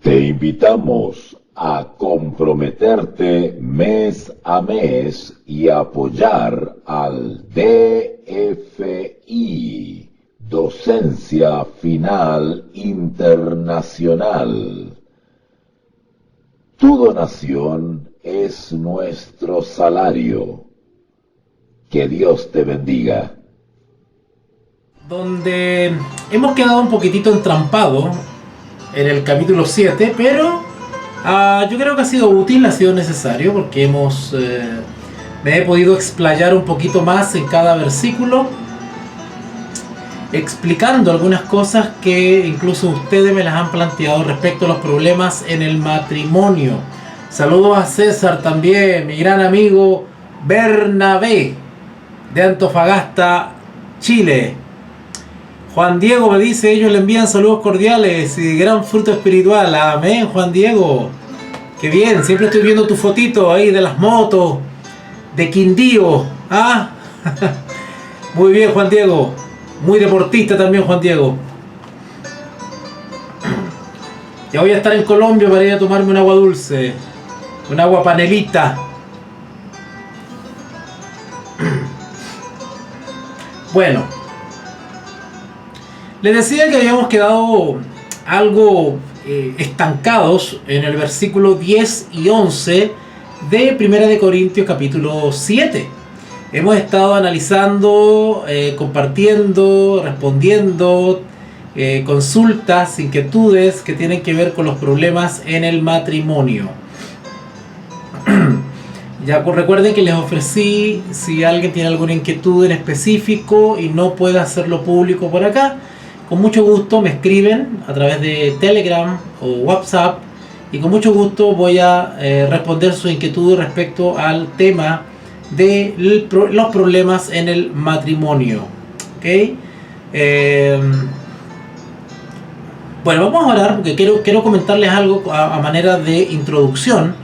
Te invitamos a comprometerte mes a mes y apoyar al DFI, Docencia Final Internacional. Tu donación es nuestro salario. Que Dios te bendiga. Donde hemos quedado un poquitito entrampados en el capítulo 7, pero yo creo que ha sido útil, ha sido necesario, porque me he podido explayar un poquito más en cada versículo, explicando algunas cosas que incluso ustedes me las han planteado respecto a los problemas en el matrimonio. Saludos a César también, mi gran amigo Bernabé de Antofagasta, Chile. Juan Diego me dice, ellos le envían saludos cordiales y gran fruto espiritual. Amén, Juan Diego. Qué bien, siempre estoy viendo tu fotito ahí de las motos, de Quindío. Muy bien, Juan Diego. Muy deportista también, Juan Diego. Ya voy a estar en Colombia para ir a tomarme un agua dulce. Un agua panelita. Bueno. Les decía que habíamos quedado algo estancados en el versículo 10 y 11 de 1 de Corintios capítulo 7. Hemos estado analizando, compartiendo, respondiendo consultas, inquietudes que tienen que ver con los problemas en el matrimonio. Ya recuerden que les ofrecí, si alguien tiene alguna inquietud en específico y no puede hacerlo público por acá, con mucho gusto me escriben a través de Telegram o WhatsApp y con mucho gusto voy a responder sus inquietudes respecto al tema de los problemas en el matrimonio. ¿Okay? Bueno, vamos a orar porque quiero comentarles algo a manera de introducción.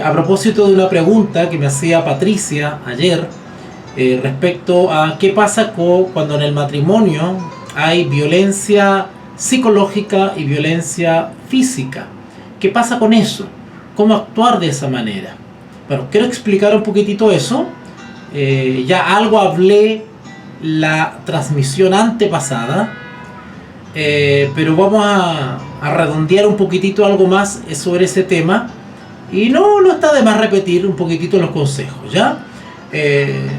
A propósito de una pregunta que me hacía Patricia ayer respecto a qué pasa cuando en el matrimonio hay violencia psicológica y violencia física. ¿Qué pasa con eso? ¿Cómo actuar de esa manera? Bueno, quiero explicar un poquitito eso. Ya algo hablé la transmisión antepasada, pero vamos a redondear un poquitito algo más sobre ese tema. Y no está de más repetir un poquitito los consejos, ¿ya?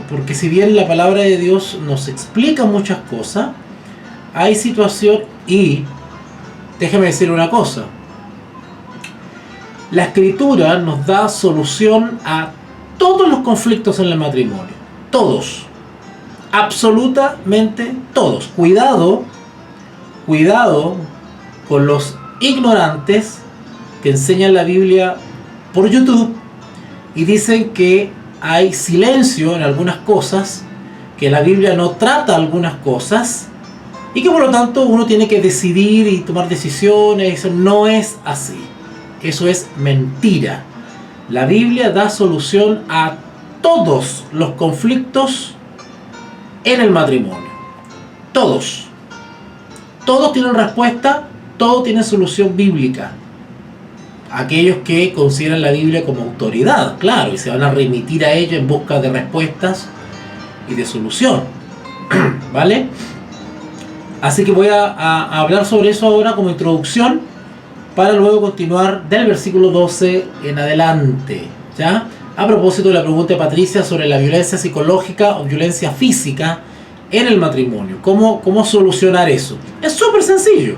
Porque si bien la palabra de Dios nos explica muchas cosas, hay situación y déjeme decir una cosa. La Escritura nos da solución a todos los conflictos en el matrimonio. Todos. Absolutamente todos. Cuidado con los ignorantes que enseñan la Biblia por YouTube y dicen que hay silencio en algunas cosas, que la Biblia no trata algunas cosas y que por lo tanto uno tiene que decidir y tomar decisiones. Eso no es así. Eso es mentira. La Biblia da solución a todos los conflictos en el matrimonio. Todos. Todos tienen respuesta, todos tienen solución bíblica. Aquellos que consideran la Biblia como autoridad, claro, y se van a remitir a ella en busca de respuestas y de solución. ¿Vale? Así que voy a hablar sobre eso ahora como introducción para luego continuar del versículo 12 en adelante, ¿ya? A propósito de la pregunta de Patricia sobre la violencia psicológica o violencia física en el matrimonio. ¿Cómo solucionar eso? Es súper sencillo,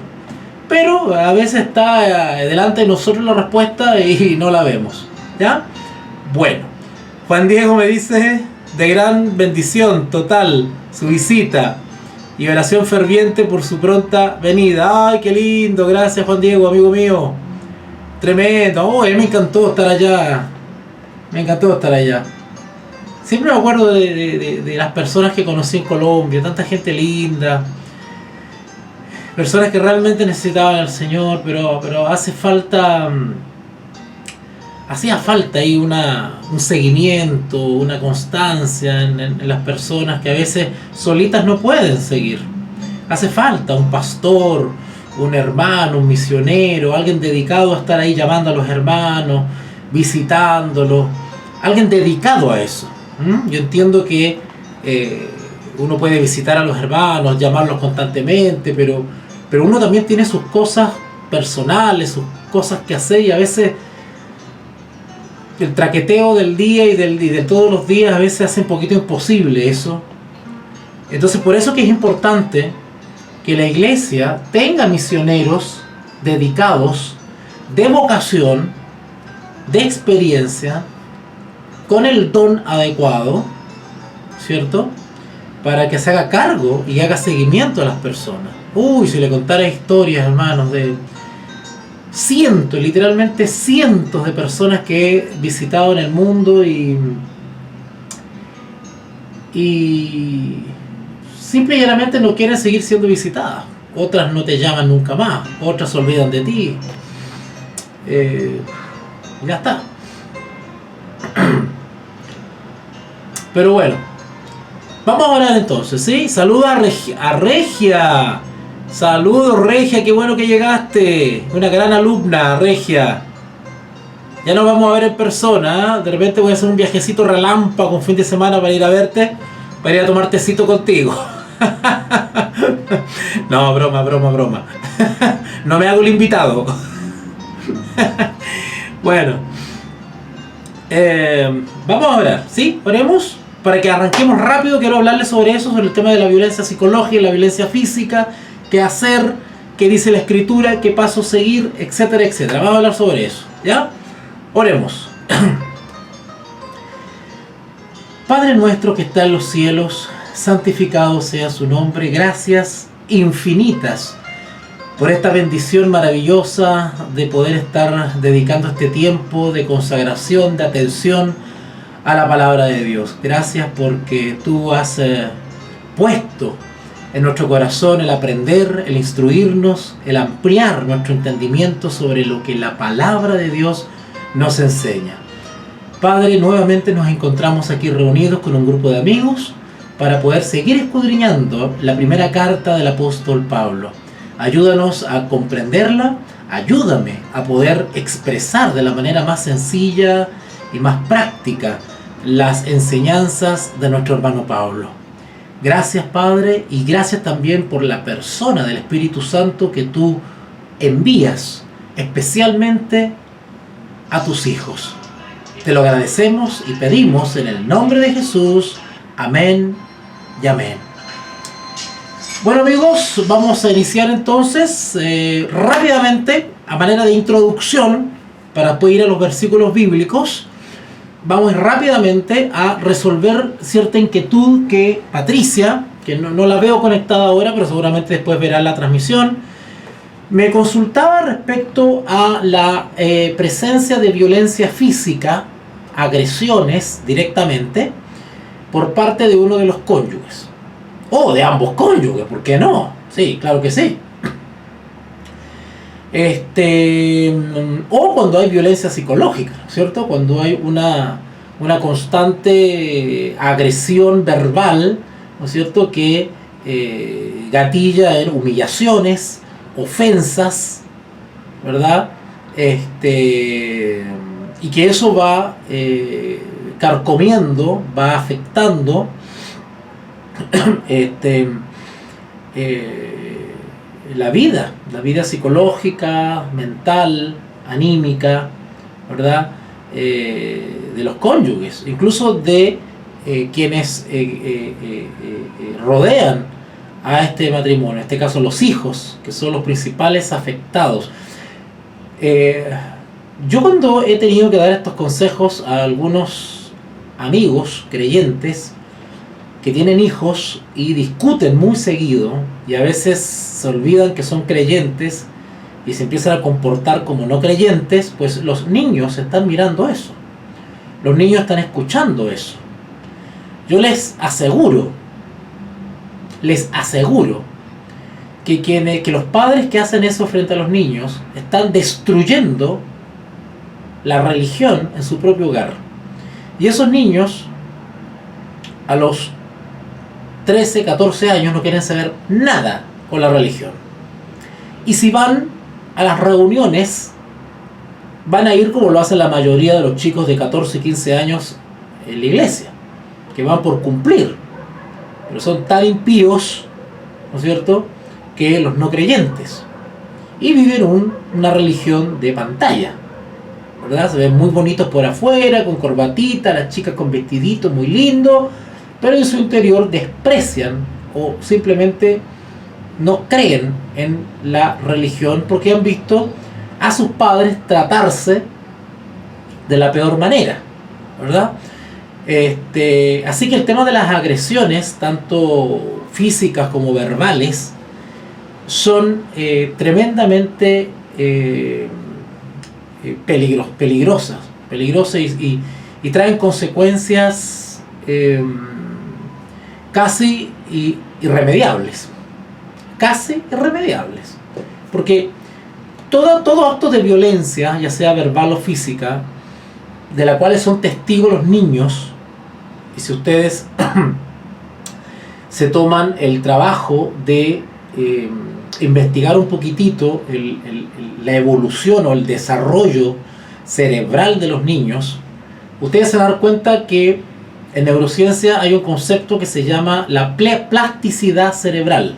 pero a veces está delante de nosotros la respuesta y no la vemos, ¿ya? Bueno, Juan Diego me dice, de gran bendición total su visita y oración ferviente por su pronta venida. ¡Ay, qué lindo! Gracias, Juan Diego, amigo mío. Tremendo. Oh, me encantó estar allá. Me encantó estar allá. Siempre me acuerdo de las personas que conocí en Colombia. Tanta gente linda. Personas que realmente necesitaban al Señor, pero hace falta... Hacía falta ahí un seguimiento, una constancia en las personas que a veces solitas no pueden seguir. Hace falta un pastor, un hermano, un misionero, alguien dedicado a estar ahí llamando a los hermanos, visitándolos, alguien dedicado a eso. Yo entiendo que uno puede visitar a los hermanos, llamarlos constantemente, pero uno también tiene sus cosas personales, sus cosas que hacer, y a veces el traqueteo del día y de todos los días a veces hace un poquito imposible eso. Entonces por eso que es importante que la iglesia tenga misioneros dedicados, de vocación, de experiencia, con el don adecuado, ¿cierto? Para que se haga cargo y haga seguimiento a las personas. Uy, si le contara historias, hermanos, de cientos, literalmente cientos de personas que he visitado en el mundo y simple y llanamente no quieren seguir siendo visitadas. Otras no te llaman nunca más, otras se olvidan de ti. Ya está. Pero bueno, vamos a orar entonces, ¿sí? Saluda a Regia. Saludos, Regia, qué bueno que llegaste. Una gran alumna, Regia. Ya nos vamos a ver en persona, ¿eh? De repente voy a hacer un viajecito relámpago un fin de semana para ir a verte, para ir a tomar tecito contigo. No, broma. No me hago el invitado. Bueno, vamos a orar, ¿sí? Oremos para que arranquemos rápido. Quiero hablarles sobre eso, sobre el tema de la violencia psicológica y la violencia física, qué hacer, qué dice la escritura, qué paso seguir, etcétera, etcétera. Vamos a hablar sobre eso, ¿ya? Oremos. Padre nuestro que está en los cielos, santificado sea su nombre. Gracias infinitas por esta bendición maravillosa de poder estar dedicando este tiempo de consagración, de atención a la palabra de Dios. Gracias porque tú has puesto en nuestro corazón el aprender, el instruirnos, el ampliar nuestro entendimiento sobre lo que la palabra de Dios nos enseña. Padre, nuevamente nos encontramos aquí reunidos con un grupo de amigos para poder seguir escudriñando la primera carta del apóstol Pablo. Ayúdanos a comprenderla, ayúdame a poder expresar de la manera más sencilla y más práctica las enseñanzas de nuestro hermano Pablo. Gracias, Padre, y gracias también por la persona del Espíritu Santo que tú envías especialmente a tus hijos. Te lo agradecemos y pedimos en el nombre de Jesús. Amén y amén. Bueno, amigos, vamos a iniciar entonces rápidamente, a manera de introducción, para después ir a los versículos bíblicos. Vamos rápidamente a resolver cierta inquietud que Patricia, que no la veo conectada ahora, pero seguramente después verá la transmisión, me consultaba respecto a la presencia de violencia física, agresiones directamente, por parte de uno de los cónyuges. O de ambos cónyuges, ¿por qué no? Sí, claro que sí. O cuando hay violencia psicológica, ¿cierto? Cuando hay una constante agresión verbal, ¿no es cierto? Que gatilla en humillaciones, ofensas, ¿verdad? Y que eso va carcomiendo, va afectando la vida psicológica, mental, anímica, ¿verdad? De los cónyuges, incluso de quienes rodean a este matrimonio, en este caso los hijos, que son los principales afectados. Yo cuando he tenido que dar estos consejos a algunos amigos creyentes que tienen hijos y discuten muy seguido y a veces se olvidan que son creyentes y se empiezan a comportar como no creyentes, pues los niños están mirando eso, los niños están escuchando eso. Yo les aseguro que los padres que hacen eso frente a los niños están destruyendo la religión en su propio hogar. Y esos niños a los 13, 14 años no quieren saber nada con la religión. Y si van a las reuniones, van a ir como lo hacen la mayoría de los chicos de 14, 15 años en la iglesia, que van por cumplir, pero son tan impíos, ¿no es cierto?, que los no creyentes, y viven una religión de pantalla, ¿verdad? Se ven muy bonitos por afuera, con corbatita, las chicas con vestiditos muy lindos, pero en su interior desprecian o simplemente no creen en la religión porque han visto a sus padres tratarse de la peor manera, ¿verdad? Así que el tema de las agresiones, tanto físicas como verbales, son tremendamente peligrosas y traen consecuencias casi irremediables. Casi irremediables. Porque todo acto de violencia, ya sea verbal o física, de la cual son testigos los niños, y si ustedes se toman el trabajo de investigar un poquitito la evolución o el desarrollo cerebral de los niños, ustedes se van a dar cuenta que en neurociencia hay un concepto que se llama la plasticidad cerebral.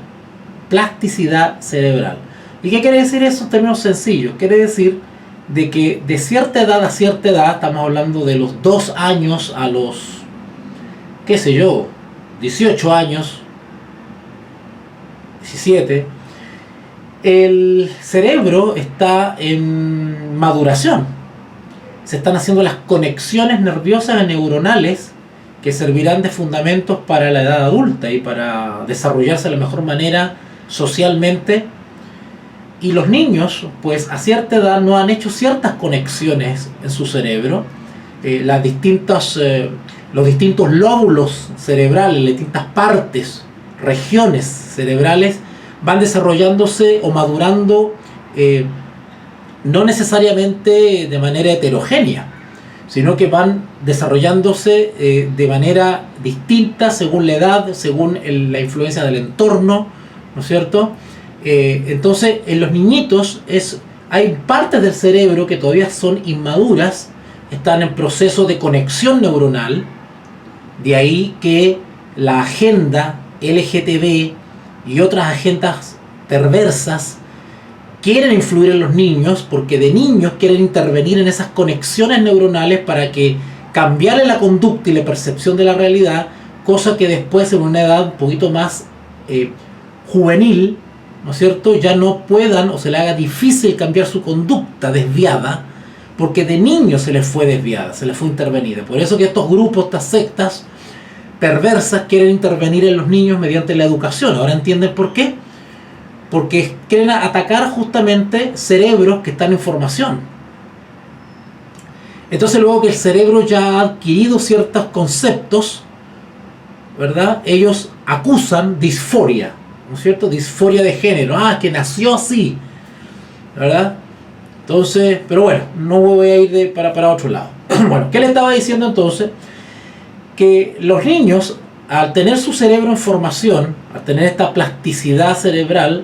Plasticidad cerebral. ¿Y qué quiere decir eso en términos sencillos? Quiere decir de que de cierta edad a cierta edad, estamos hablando de los 2 años a los, qué sé yo, 18 años, 17, el cerebro está en maduración. Se están haciendo las conexiones nerviosas y neuronales que servirán de fundamentos para la edad adulta y para desarrollarse de la mejor manera socialmente. Y los niños, pues a cierta edad no han hecho ciertas conexiones en su cerebro. Los distintos lóbulos cerebrales, las distintas partes, regiones cerebrales van desarrollándose o madurando no necesariamente de manera heterogénea, sino que van desarrollándose de manera distinta según la edad, según la influencia del entorno, ¿no es cierto? Entonces en los niñitos hay partes del cerebro que todavía son inmaduras, están en proceso de conexión neuronal, de ahí que la agenda LGTB y otras agendas perversas quieren influir en los niños, porque de niños quieren intervenir en esas conexiones neuronales para que cambiarle la conducta y la percepción de la realidad, cosa que después en una edad un poquito más juvenil, ¿no es cierto?, ya no puedan o se le haga difícil cambiar su conducta desviada, porque de niños se les fue desviada, se les fue intervenida. Por eso que estos grupos, estas sectas perversas quieren intervenir en los niños mediante la educación. Ahora entienden por qué. Porque quieren atacar justamente cerebros que están en formación. Entonces luego que el cerebro ya ha adquirido ciertos conceptos, ¿verdad?, ellos acusan disforia, ¿no es cierto? Disforia de género. Ah, que nació así, ¿verdad? Entonces, pero bueno, no voy a ir para otro lado. Bueno, ¿qué le estaba diciendo entonces? Que los niños, al tener su cerebro en formación, al tener esta plasticidad cerebral,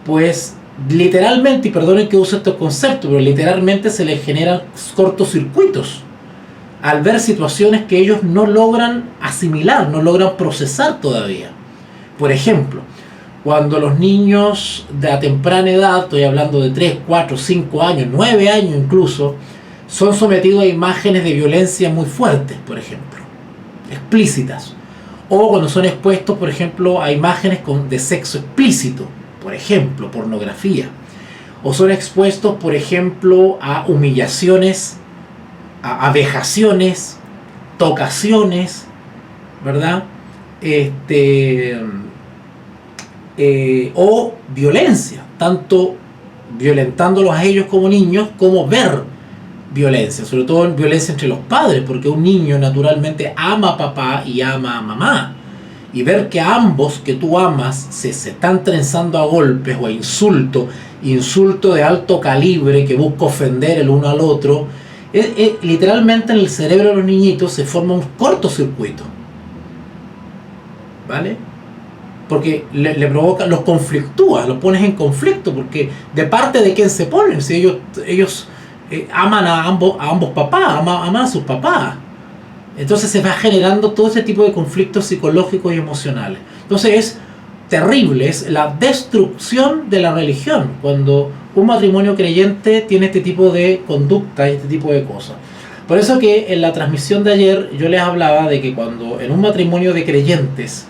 pues literalmente, y perdonen que use estos conceptos, pero literalmente se les generan cortocircuitos al ver situaciones que ellos no logran asimilar, no logran procesar todavía. Por ejemplo, cuando los niños de a temprana edad, estoy hablando de 3, 4, 5 años, 9 años incluso, son sometidos a imágenes de violencia muy fuertes, por ejemplo, explícitas, o cuando son expuestos, por ejemplo, a imágenes de sexo explícito, por ejemplo, pornografía, o son expuestos, por ejemplo, a humillaciones, a vejaciones, tocaciones, ¿verdad? O violencia, tanto violentándolos a ellos como niños, como ver violencia, sobre todo violencia entre los padres, porque un niño naturalmente ama a papá y ama a mamá, y ver que ambos que tú amas se están trenzando a golpes o a insulto de alto calibre que busca ofender el uno al otro, literalmente en el cerebro de los niñitos se forma un cortocircuito, ¿vale? porque le provoca, los conflictúa, los pones en conflicto, porque de parte de quién se ponen, si ellos aman a ambos papás, aman a sus papás. Entonces se va generando todo ese tipo de conflictos psicológicos y emocionales. Entonces es terrible, es la destrucción de la religión cuando un matrimonio creyente tiene este tipo de conducta y este tipo de cosas. Por eso que en la transmisión de ayer yo les hablaba de que cuando en un matrimonio de creyentes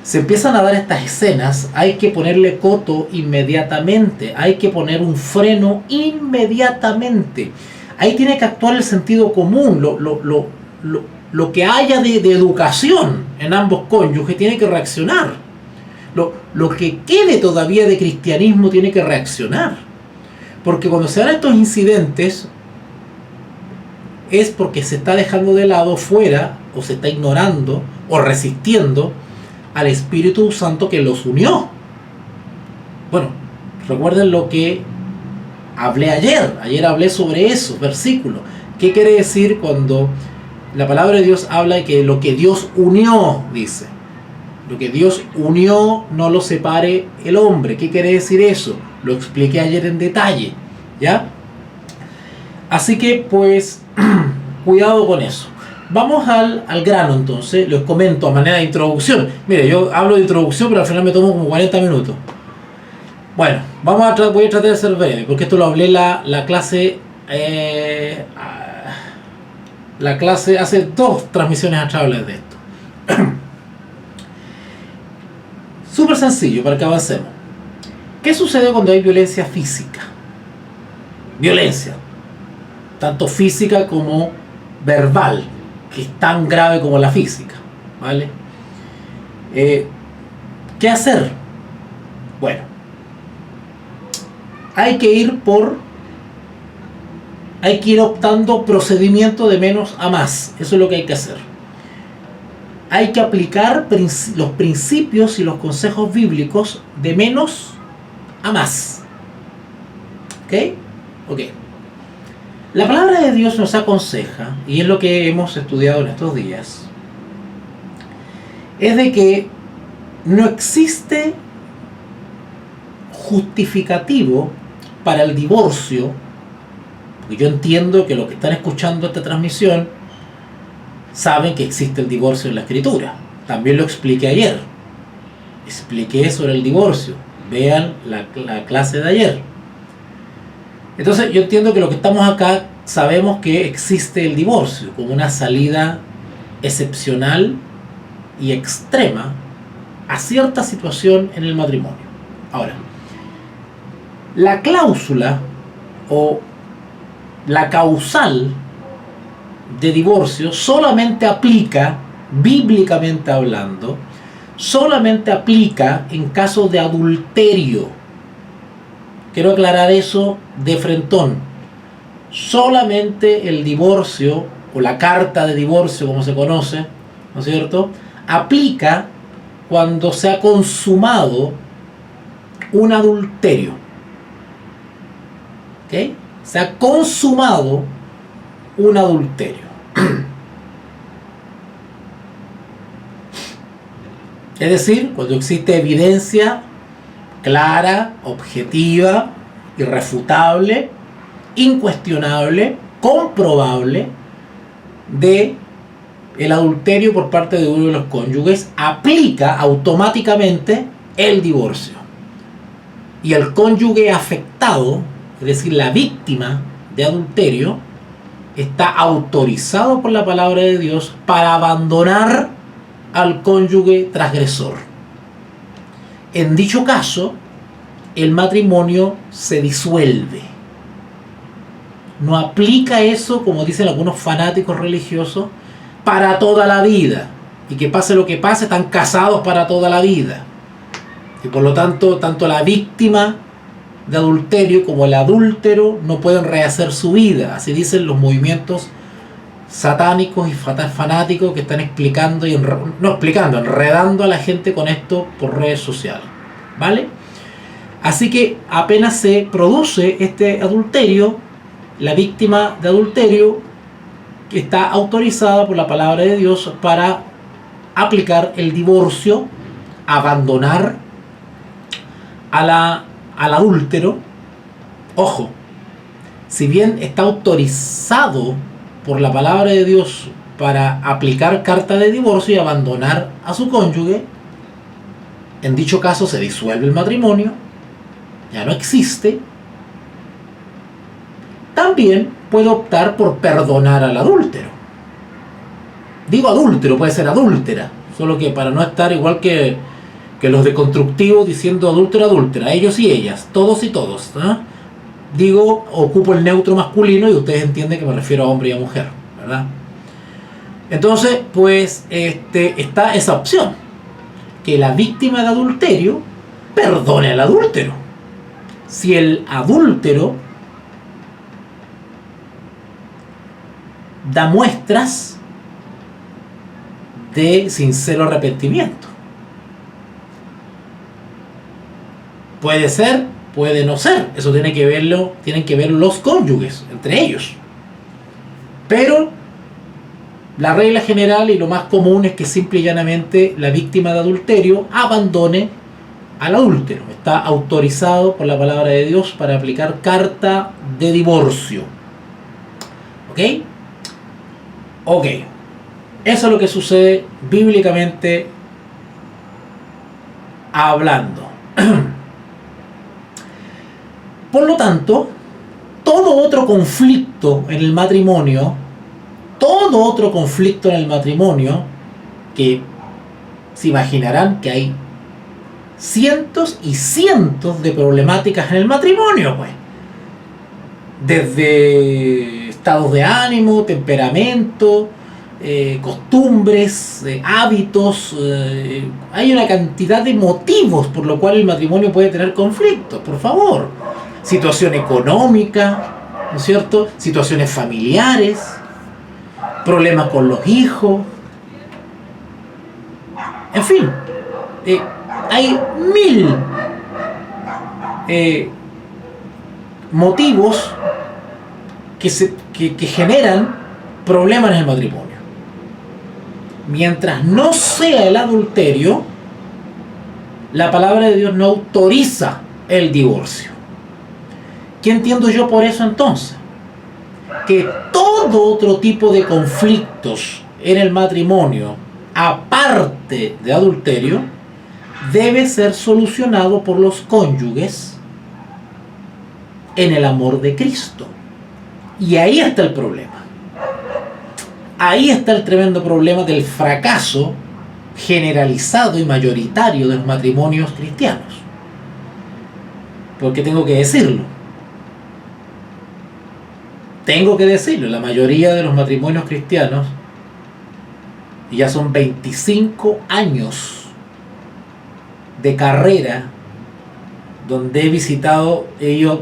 se empiezan a dar estas escenas, hay que ponerle coto inmediatamente, hay que poner un freno inmediatamente. Ahí tiene que actuar el sentido común, lo que haya de educación en ambos cónyuges tiene que reaccionar. Lo que quede todavía de cristianismo tiene que reaccionar. Porque cuando se dan estos incidentes es porque se está dejando de lado fuera, o se está ignorando, o resistiendo al Espíritu Santo que los unió. Bueno, recuerden lo que hablé ayer. Ayer hablé sobre esos versículos. ¿Qué quiere decir cuando la palabra de Dios habla de que lo que Dios unió, dice? Lo que Dios unió no lo separe el hombre. ¿Qué quiere decir eso? Lo expliqué ayer en detalle, ¿ya? Así que, pues, cuidado con eso. Vamos al grano entonces, les comento a manera de introducción. Mire, yo hablo de introducción, pero al final me tomo como 40 minutos. Bueno, voy a tratar de ser breve, porque esto lo hablé en la clase... la clase hace 2 transmisiones atrás hablé de esto. Súper sencillo para que avancemos. ¿Qué sucede cuando hay violencia física? Violencia, tanto física como verbal, que es tan grave como la física, ¿vale? ¿Qué hacer? Bueno, hay que ir optando procedimiento de menos a más. Eso es lo que hay que hacer. Hay que aplicar los principios y los consejos bíblicos de menos a más. ¿Ok? Ok. La palabra de Dios nos aconseja, y es lo que hemos estudiado en estos días, es de que no existe justificativo para el divorcio, porque yo entiendo que los que están escuchando esta transmisión saben que existe el divorcio en la Escritura. También lo expliqué ayer. Expliqué sobre el divorcio. Vean la clase de ayer. Entonces yo entiendo que los que estamos acá sabemos que existe el divorcio como una salida excepcional y extrema a cierta situación en el matrimonio. Ahora, la cláusula o la causal de divorcio solamente aplica, bíblicamente hablando, solamente aplica en caso de adulterio. Quiero aclarar eso de frentón. Solamente el divorcio, o la carta de divorcio como se conoce, ¿no es cierto?, aplica cuando se ha consumado un adulterio. ¿Ok? Se ha consumado un adulterio. Es decir, cuando existe evidencia clara, objetiva, irrefutable, incuestionable, comprobable de el adulterio por parte de uno de los cónyuges, aplica automáticamente el divorcio. Y el cónyuge afectado, es decir, la víctima de adulterio, está autorizado por la palabra de Dios para abandonar al cónyuge transgresor. En dicho caso, el matrimonio se disuelve. No aplica eso, como dicen algunos fanáticos religiosos, para toda la vida. Y que pase lo que pase, están casados para toda la vida. Y por lo tanto, tanto la víctima de adulterio como el adúltero no pueden rehacer su vida. Así dicen los movimientos satánicos y fanáticos que están enredando a la gente con esto por redes sociales, ¿vale? Así que apenas se produce este adulterio, la víctima de adulterio está autorizada por la palabra de Dios para aplicar el divorcio abandonar al adúltero. Ojo, si bien está autorizado por la palabra de Dios para aplicar carta de divorcio y abandonar a su cónyuge, en dicho caso se disuelve el matrimonio, ya no existe. También puede optar por perdonar al adúltero. Digo adúltero, puede ser adúltera, solo que para no estar igual que los deconstructivos diciendo adúltero, adúltera, ellos y ellas, todos y todos, ¿no? Digo, ocupo el neutro masculino y ustedes entienden que me refiero a hombre y a mujer, ¿verdad? Entonces, pues, está esa opción, que la víctima de adulterio perdone al adúltero. Si el adúltero da muestras de sincero arrepentimiento. Puede ser, puede no ser, eso tienen que verlo los cónyuges entre ellos. Pero la regla general y lo más común es que simple y llanamente la víctima de adulterio abandone al adúltero. Está autorizado por la palabra de Dios para aplicar carta de divorcio. ¿Ok? Ok. Eso es lo que sucede bíblicamente hablando. Por lo tanto, todo otro conflicto en el matrimonio, que se imaginarán que hay cientos y cientos de problemáticas en el matrimonio, pues. Desde estados de ánimo, temperamento, costumbres, hábitos, hay una cantidad de motivos por lo cual el matrimonio puede tener conflictos, por favor. Situación económica, ¿no es cierto? Situaciones familiares, problemas con los hijos, en fin, hay mil motivos que generan problemas en el matrimonio. Mientras no sea el adulterio, la palabra de Dios no autoriza el divorcio. ¿Qué entiendo yo por eso entonces? Que todo otro tipo de conflictos en el matrimonio, aparte de adulterio, debe ser solucionado por los cónyuges en el amor de Cristo. Y ahí está el problema. Ahí está el tremendo problema del fracaso generalizado y mayoritario de los matrimonios cristianos. Porque tengo que decirlo. La mayoría de los matrimonios cristianos, y ya son 25 años de carrera, donde he visitado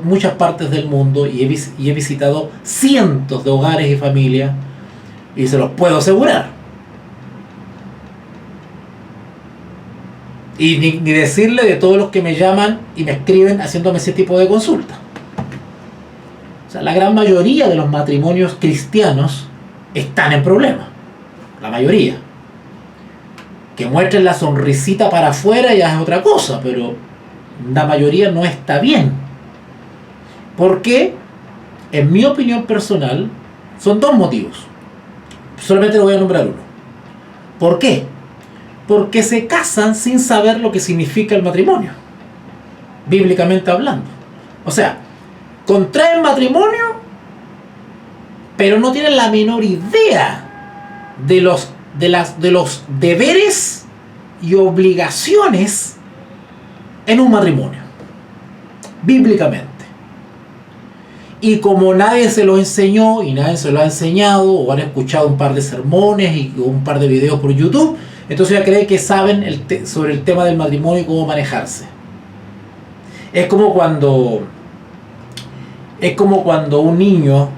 muchas partes del mundo y he visitado cientos de hogares y familias, y se los puedo asegurar. Y ni decirle de todos los que me llaman y me escriben haciéndome ese tipo de consulta. O sea, la gran mayoría de los matrimonios cristianos están en problemas. La mayoría. Que muestren la sonrisita para afuera ya es otra cosa, pero la mayoría no está bien. Porque, en mi opinión personal, son dos motivos. Solamente lo voy a nombrar uno. ¿Por qué? Porque se casan sin saber lo que significa el matrimonio, bíblicamente hablando. O sea, contraen matrimonio, pero no tienen la menor idea de los deberes y obligaciones en un matrimonio, bíblicamente. Y como nadie se lo enseñó y nadie se lo ha enseñado, o han escuchado un par de sermones y un par de videos por YouTube, entonces ya creen que saben sobre el tema del matrimonio y cómo manejarse. Es como cuando un niño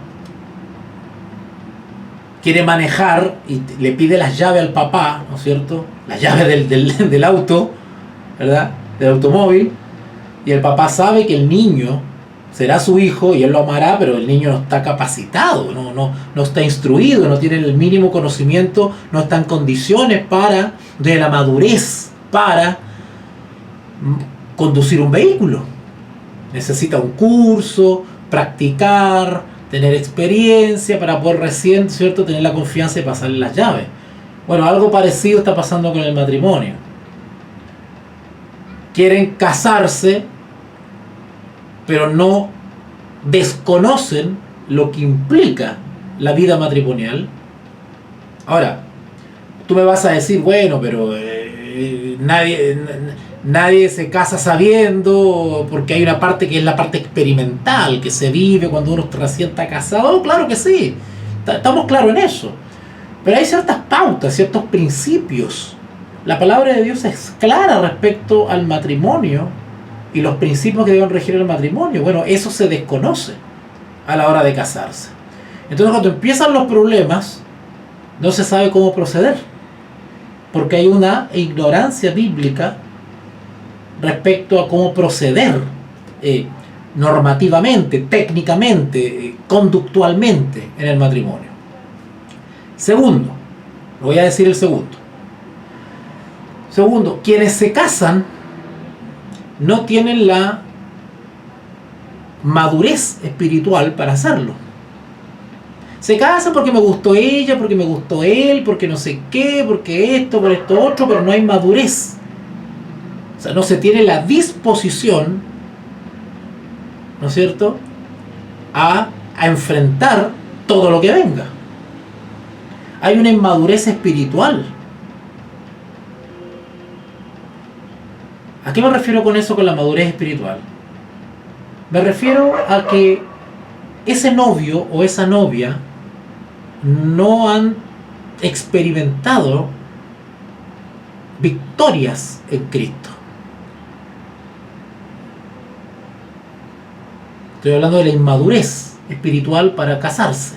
quiere manejar y le pide las llaves al papá, ¿no es cierto? Las llaves del auto, ¿verdad? Del automóvil. Y el papá sabe que el niño será su hijo y él lo amará, pero el niño no está capacitado, no está instruido, no tiene el mínimo conocimiento, no está en condiciones de la madurez para conducir un vehículo. Necesita un curso, practicar, tener experiencia para poder recién, ¿cierto?, tener la confianza de pasarle las llaves. Bueno, algo parecido está pasando con el matrimonio. Quieren casarse, pero no desconocen lo que implica la vida matrimonial. Ahora, tú me vas a decir, bueno, pero nadie se casa sabiendo, porque hay una parte que es la parte experimental, que se vive cuando uno recién está casado. Claro que sí, estamos claros en eso. Pero hay ciertas pautas, ciertos principios. La palabra de Dios es clara respecto al matrimonio y los principios que deben regir el matrimonio. Bueno, eso se desconoce a la hora de casarse. Entonces, cuando empiezan los problemas, no se sabe cómo proceder, porque hay una ignorancia bíblica respecto a cómo proceder normativamente, técnicamente, conductualmente en el matrimonio. Segundo, voy a decir el segundo. Segundo, quienes se casan no tienen la madurez espiritual para hacerlo. Se casan porque me gustó ella, porque me gustó él, porque no sé qué, porque esto, por esto otro, pero no hay madurez. O sea, no se tiene la disposición, ¿no es cierto?, a enfrentar todo lo que venga. Hay una inmadurez espiritual. ¿A qué me refiero con eso, con la madurez espiritual? Me refiero a que ese novio o esa novia no han experimentado victorias en Cristo. Estoy hablando de la inmadurez espiritual para casarse.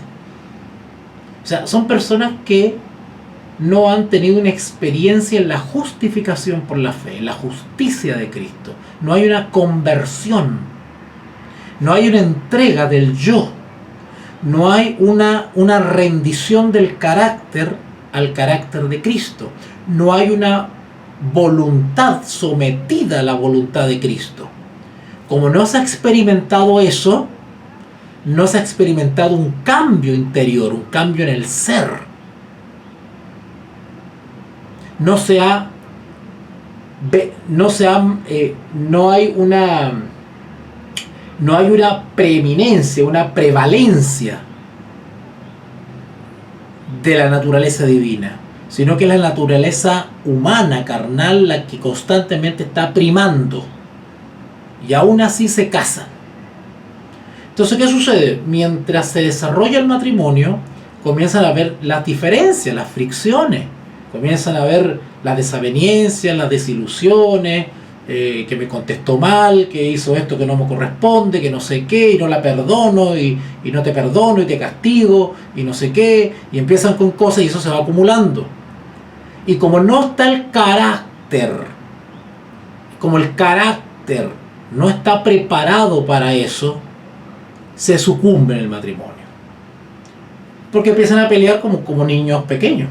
O sea, son personas que no han tenido una experiencia en la justificación por la fe, en la justicia de Cristo. No hay una conversión, no hay una entrega del yo, no hay una rendición del carácter al carácter de Cristo, no hay una voluntad sometida a la voluntad de Cristo. Como no se ha experimentado eso, no se ha experimentado un cambio interior, un cambio en el ser. No hay una preeminencia, una prevalencia de la naturaleza divina, sino que es la naturaleza humana, carnal, la que constantemente está primando, y aún así se casan. Entonces, ¿qué sucede? Mientras se desarrolla el matrimonio, comienzan a haber las diferencias, las fricciones, comienzan a haber las desavenencias, las desilusiones, que me contestó mal, que hizo esto que no me corresponde, que no sé qué, y no la perdono, y no te perdono, y te castigo, y no sé qué, y empiezan con cosas y eso se va acumulando. Y como no está el carácter, como el carácter no está preparado para eso, se sucumbe en el matrimonio. Porque empiezan a pelear como niños pequeños.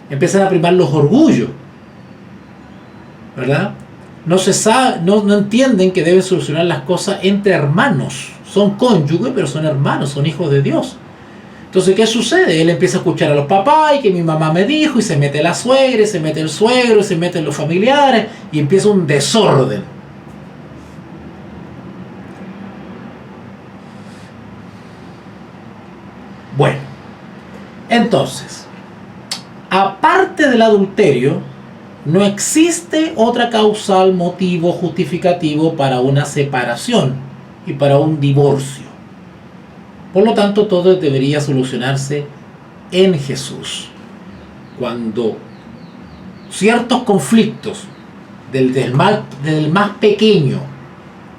Empiezan a primar los orgullos, ¿verdad? No se sabe, no entienden que deben solucionar las cosas entre hermanos. Son cónyuges, pero son hermanos, son hijos de Dios. Entonces, ¿qué sucede? Él empieza a escuchar a los papás, y que mi mamá me dijo, y se mete la suegra, y se mete el suegro, y se meten los familiares, y empieza un desorden. Bueno, entonces, aparte del adulterio, no existe otra causal, motivo justificativo para una separación y para un divorcio. Por lo tanto, todo debería solucionarse en Jesús. Cuando ciertos conflictos, desde el más pequeño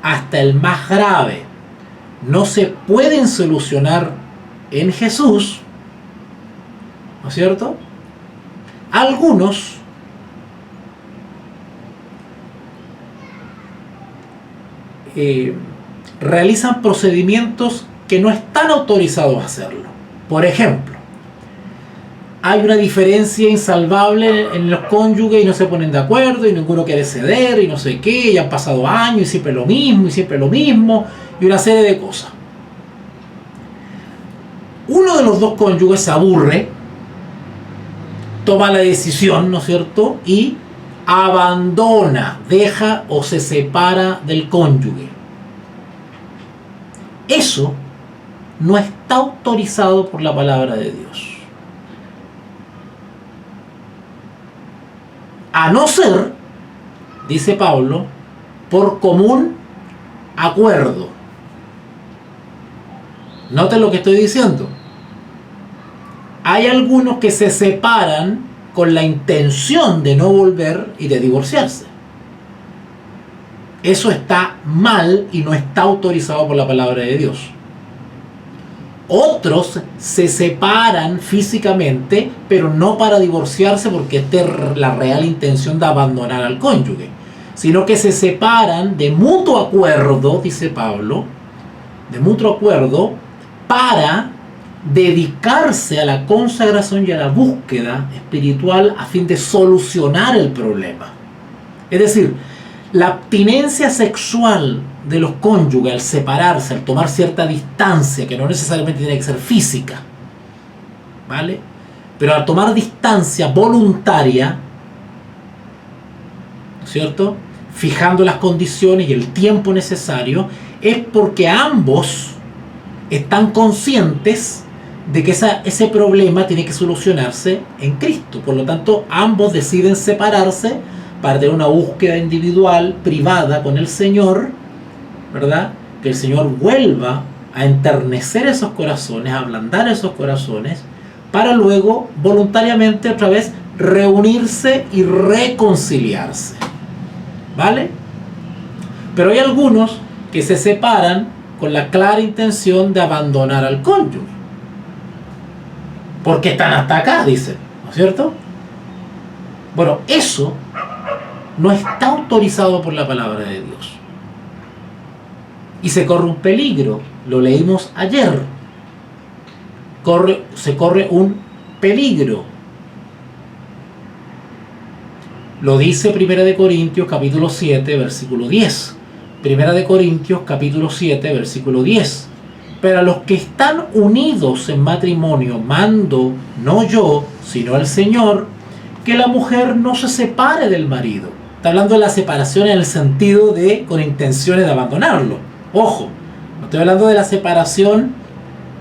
hasta el más grave, no se pueden solucionar en Jesús, ¿no es cierto? Algunos realizan procedimientos que no están autorizados a hacerlo. Por ejemplo, hay una diferencia insalvable en los cónyuges y no se ponen de acuerdo y ninguno quiere ceder y no sé qué, y han pasado años y siempre lo mismo y una serie de cosas. Uno de los dos cónyuges se aburre, toma la decisión, ¿no es cierto?, y abandona, deja o se separa del cónyuge. Eso no está autorizado por la palabra de Dios. A no ser, dice Pablo, por común acuerdo. Noten lo que estoy diciendo. Hay algunos que se separan con la intención de no volver y de divorciarse. Eso está mal y no está autorizado por la palabra de Dios. Otros se separan físicamente, pero no para divorciarse porque esta es la real intención de abandonar al cónyuge, sino que se separan de mutuo acuerdo, dice Pablo, de mutuo acuerdo, para dedicarse a la consagración y a la búsqueda espiritual a fin de solucionar el problema. Es decir, la abstinencia sexual de los cónyuges al separarse, al tomar cierta distancia, que no necesariamente tiene que ser física, ¿vale?, pero al tomar distancia voluntaria, ¿no es cierto?, fijando las condiciones y el tiempo necesario, es porque ambos están conscientes de que ese problema tiene que solucionarse en Cristo. Por lo tanto, ambos deciden separarse para tener una búsqueda individual, privada con el Señor, ¿verdad? Que el Señor vuelva a enternecer esos corazones, a ablandar esos corazones, para luego voluntariamente otra vez reunirse y reconciliarse, ¿vale? Pero hay algunos que se separan con la clara intención de abandonar al cónyuge, porque están hasta acá, dicen, ¿no es cierto? Bueno, eso no está autorizado por la palabra de Dios. Y se corre un peligro, lo leímos ayer. Se corre un peligro. Lo dice 1 Corintios capítulo 7, versículo 10. 1 Corintios capítulo 7, versículo 10. Pero a los que están unidos en matrimonio mando, no yo, sino el Señor, que la mujer no se separe del marido. Está hablando de la separación en el sentido de con intenciones de abandonarlo. Ojo, no estoy hablando de la separación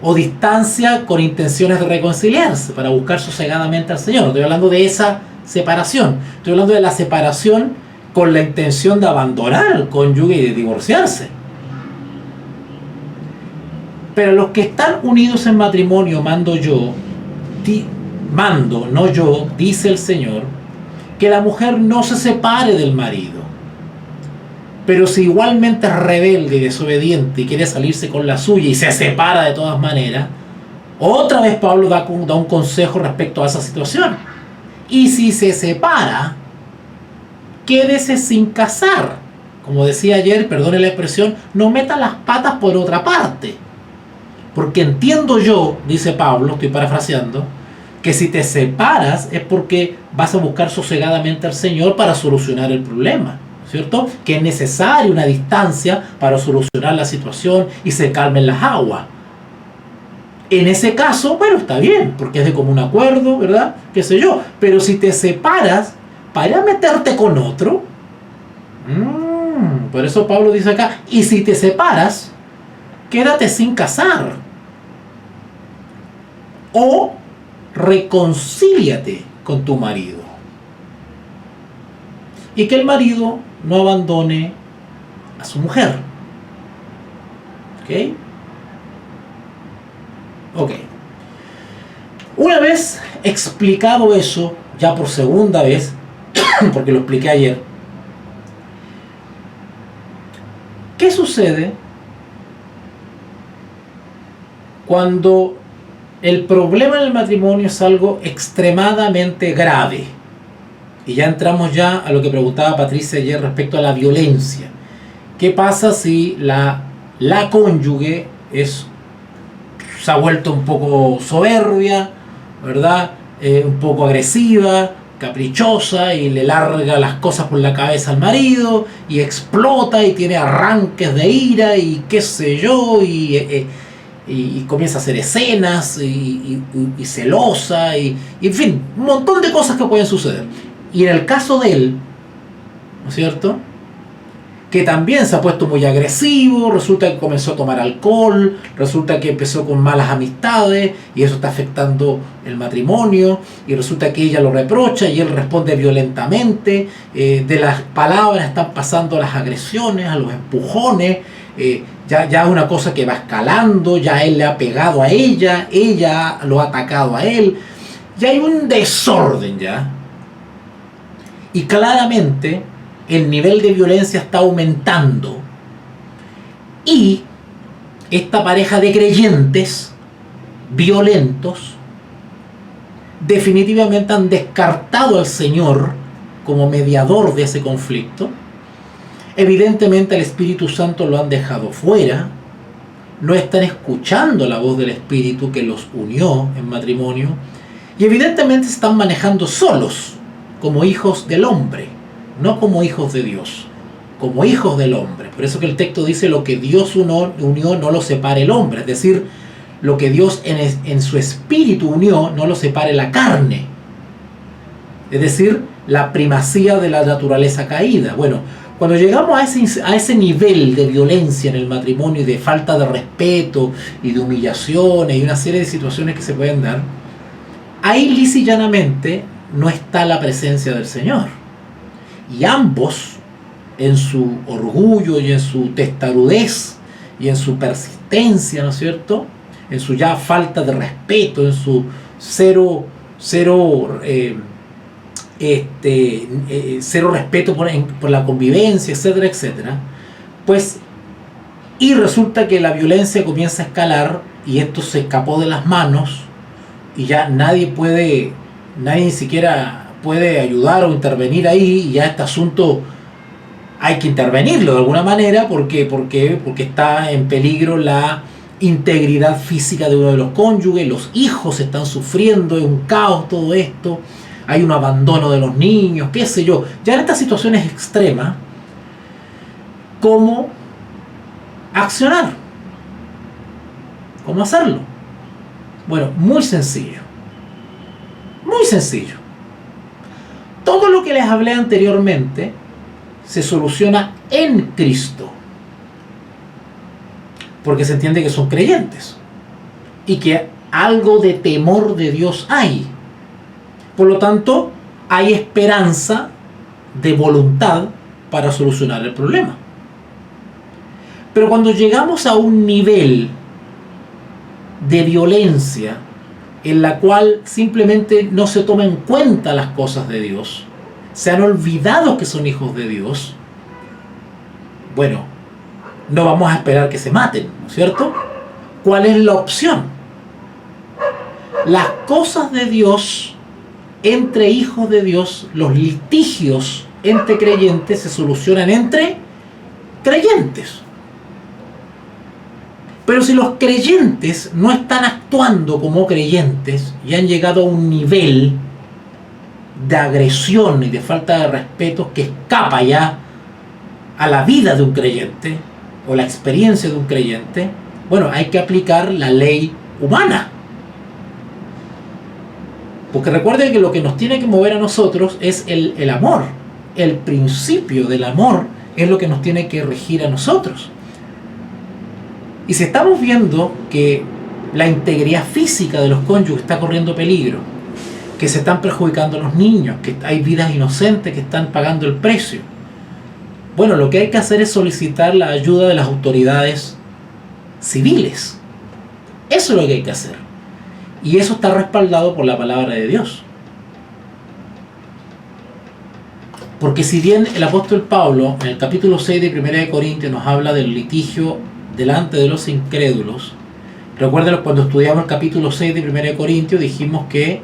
o distancia con intenciones de reconciliarse para buscar sosegadamente al Señor. No estoy hablando de esa separación. Estoy hablando de la separación con la intención de abandonar al cónyuge y de divorciarse. Pero los que están unidos en matrimonio mando, no yo, dice el Señor, que la mujer no se separe del marido. Pero si igualmente es rebelde y desobediente y quiere salirse con la suya y se separa de todas maneras, otra vez Pablo da un consejo respecto a esa situación. Y si se separa, quédese sin casar. Como decía ayer, perdone la expresión, no meta las patas por otra parte. Porque entiendo yo, dice Pablo, estoy parafraseando, que si te separas es porque vas a buscar sosegadamente al Señor para solucionar el problema, ¿cierto? Que es necesaria una distancia para solucionar la situación y se calmen las aguas. En ese caso, bueno, está bien, porque es de común acuerdo, ¿verdad? Qué sé yo. Pero si te separas para meterte con otro, por eso Pablo dice acá, y si te separas, quédate sin casar. O reconcíliate con tu marido. Y que el marido no abandone a su mujer. ¿Ok? Ok. Una vez explicado eso, ya por segunda vez, porque lo expliqué ayer, ¿qué sucede cuando el problema en el matrimonio es algo extremadamente grave? Y ya entramos ya a lo que preguntaba Patricia ayer respecto a la violencia. ¿Qué pasa si la cónyuge se ha vuelto un poco soberbia, ¿verdad? un poco agresiva, caprichosa, y le larga las cosas por la cabeza al marido y explota y tiene arranques de ira y qué sé yo, y comienza a hacer escenas y celosa y en fin, un montón de cosas que pueden suceder. Y en el caso de él, ¿no es cierto?, que también se ha puesto muy agresivo, resulta que comenzó a tomar alcohol, resulta que empezó con malas amistades y eso está afectando el matrimonio, y resulta que ella lo reprocha y él responde violentamente, de las palabras están pasando a las agresiones, a los empujones, ya es una cosa que va escalando, ya él le ha pegado a ella lo ha atacado a él, ya hay un desorden ya, y claramente el nivel de violencia está aumentando, y esta pareja de creyentes violentos definitivamente han descartado al Señor como mediador de ese conflicto. Evidentemente el Espíritu Santo lo han dejado fuera, no están escuchando la voz del Espíritu que los unió en matrimonio, y evidentemente se están manejando solos como hijos del hombre, no como hijos de Dios, como hijos del hombre. Por eso que el texto dice: lo que Dios unió no lo separe el hombre. Es decir, lo que Dios en su espíritu unió no lo separe la carne. Es decir, la primacía de la naturaleza caída. Bueno, cuando llegamos a ese nivel de violencia en el matrimonio y de falta de respeto y de humillaciones y una serie de situaciones que se pueden dar, ahí lisa y llanamente no está la presencia del Señor. Y ambos, en su orgullo y en su testarudez y en su persistencia, ¿no es cierto?, en su ya falta de respeto, en su cero respeto por la convivencia, etcétera, etcétera, pues, y resulta que la violencia comienza a escalar y esto se escapó de las manos y ya nadie ni siquiera puede ayudar o intervenir ahí, y ya este asunto hay que intervenirlo de alguna manera porque está en peligro la integridad física de uno de los cónyuges, los hijos están sufriendo, es un caos todo esto, hay un abandono de los niños, qué sé yo. Ya en estas situaciones extremas, ¿cómo accionar? ¿Cómo hacerlo? Bueno, muy sencillo. Muy sencillo. Todo lo que les hablé anteriormente se soluciona en Cristo, porque se entiende que son creyentes y que algo de temor de Dios hay. Por lo tanto, hay esperanza de voluntad para solucionar el problema. Pero cuando llegamos a un nivel de violencia en la cual simplemente no se toman en cuenta las cosas de Dios, se han olvidado que son hijos de Dios, bueno, no vamos a esperar que se maten, ¿no es cierto? ¿Cuál es la opción? Las cosas de Dios entre hijos de Dios, los litigios entre creyentes se solucionan entre creyentes. Pero si los creyentes no están actuando como creyentes y han llegado a un nivel de agresión y de falta de respeto que escapa ya a la vida de un creyente o la experiencia de un creyente, bueno, hay que aplicar la ley humana. Porque recuerden que lo que nos tiene que mover a nosotros es el amor. El principio del amor es lo que nos tiene que regir a nosotros. Y si estamos viendo que la integridad física de los cónyuges está corriendo peligro, que se están perjudicando a los niños, que hay vidas inocentes que están pagando el precio, bueno, lo que hay que hacer es solicitar la ayuda de las autoridades civiles. Eso es lo que hay que hacer. Y eso está respaldado por la palabra de Dios. Porque si bien el apóstol Pablo, en el capítulo 6 de 1 de Corintios, nos habla del litigio delante de los incrédulos, recuerden cuando estudiamos el capítulo 6 de 1 de Corintios, dijimos que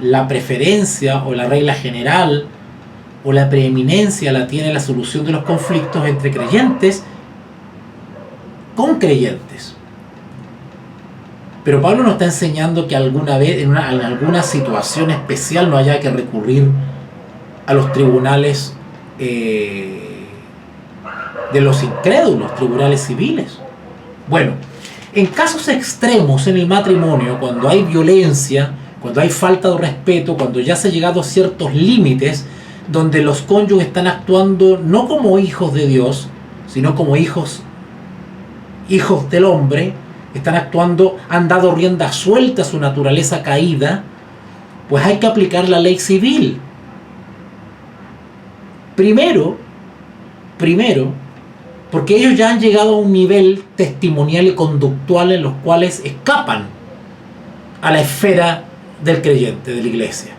la preferencia o la regla general o la preeminencia la tiene la solución de los conflictos entre creyentes con creyentes. Pero Pablo nos está enseñando que alguna vez, en alguna situación especial, no haya que recurrir a los tribunales de los incrédulos, tribunales civiles. Bueno, en casos extremos en el matrimonio, cuando hay violencia, cuando hay falta de respeto, cuando ya se ha llegado a ciertos límites, donde los cónyuges están actuando no como hijos de Dios, sino como hijos del hombre, están actuando, han dado rienda suelta a su naturaleza caída, pues hay que aplicar la ley civil. Primero, porque ellos ya han llegado a un nivel testimonial y conductual en los cuales escapan a la esfera del creyente, de la iglesia.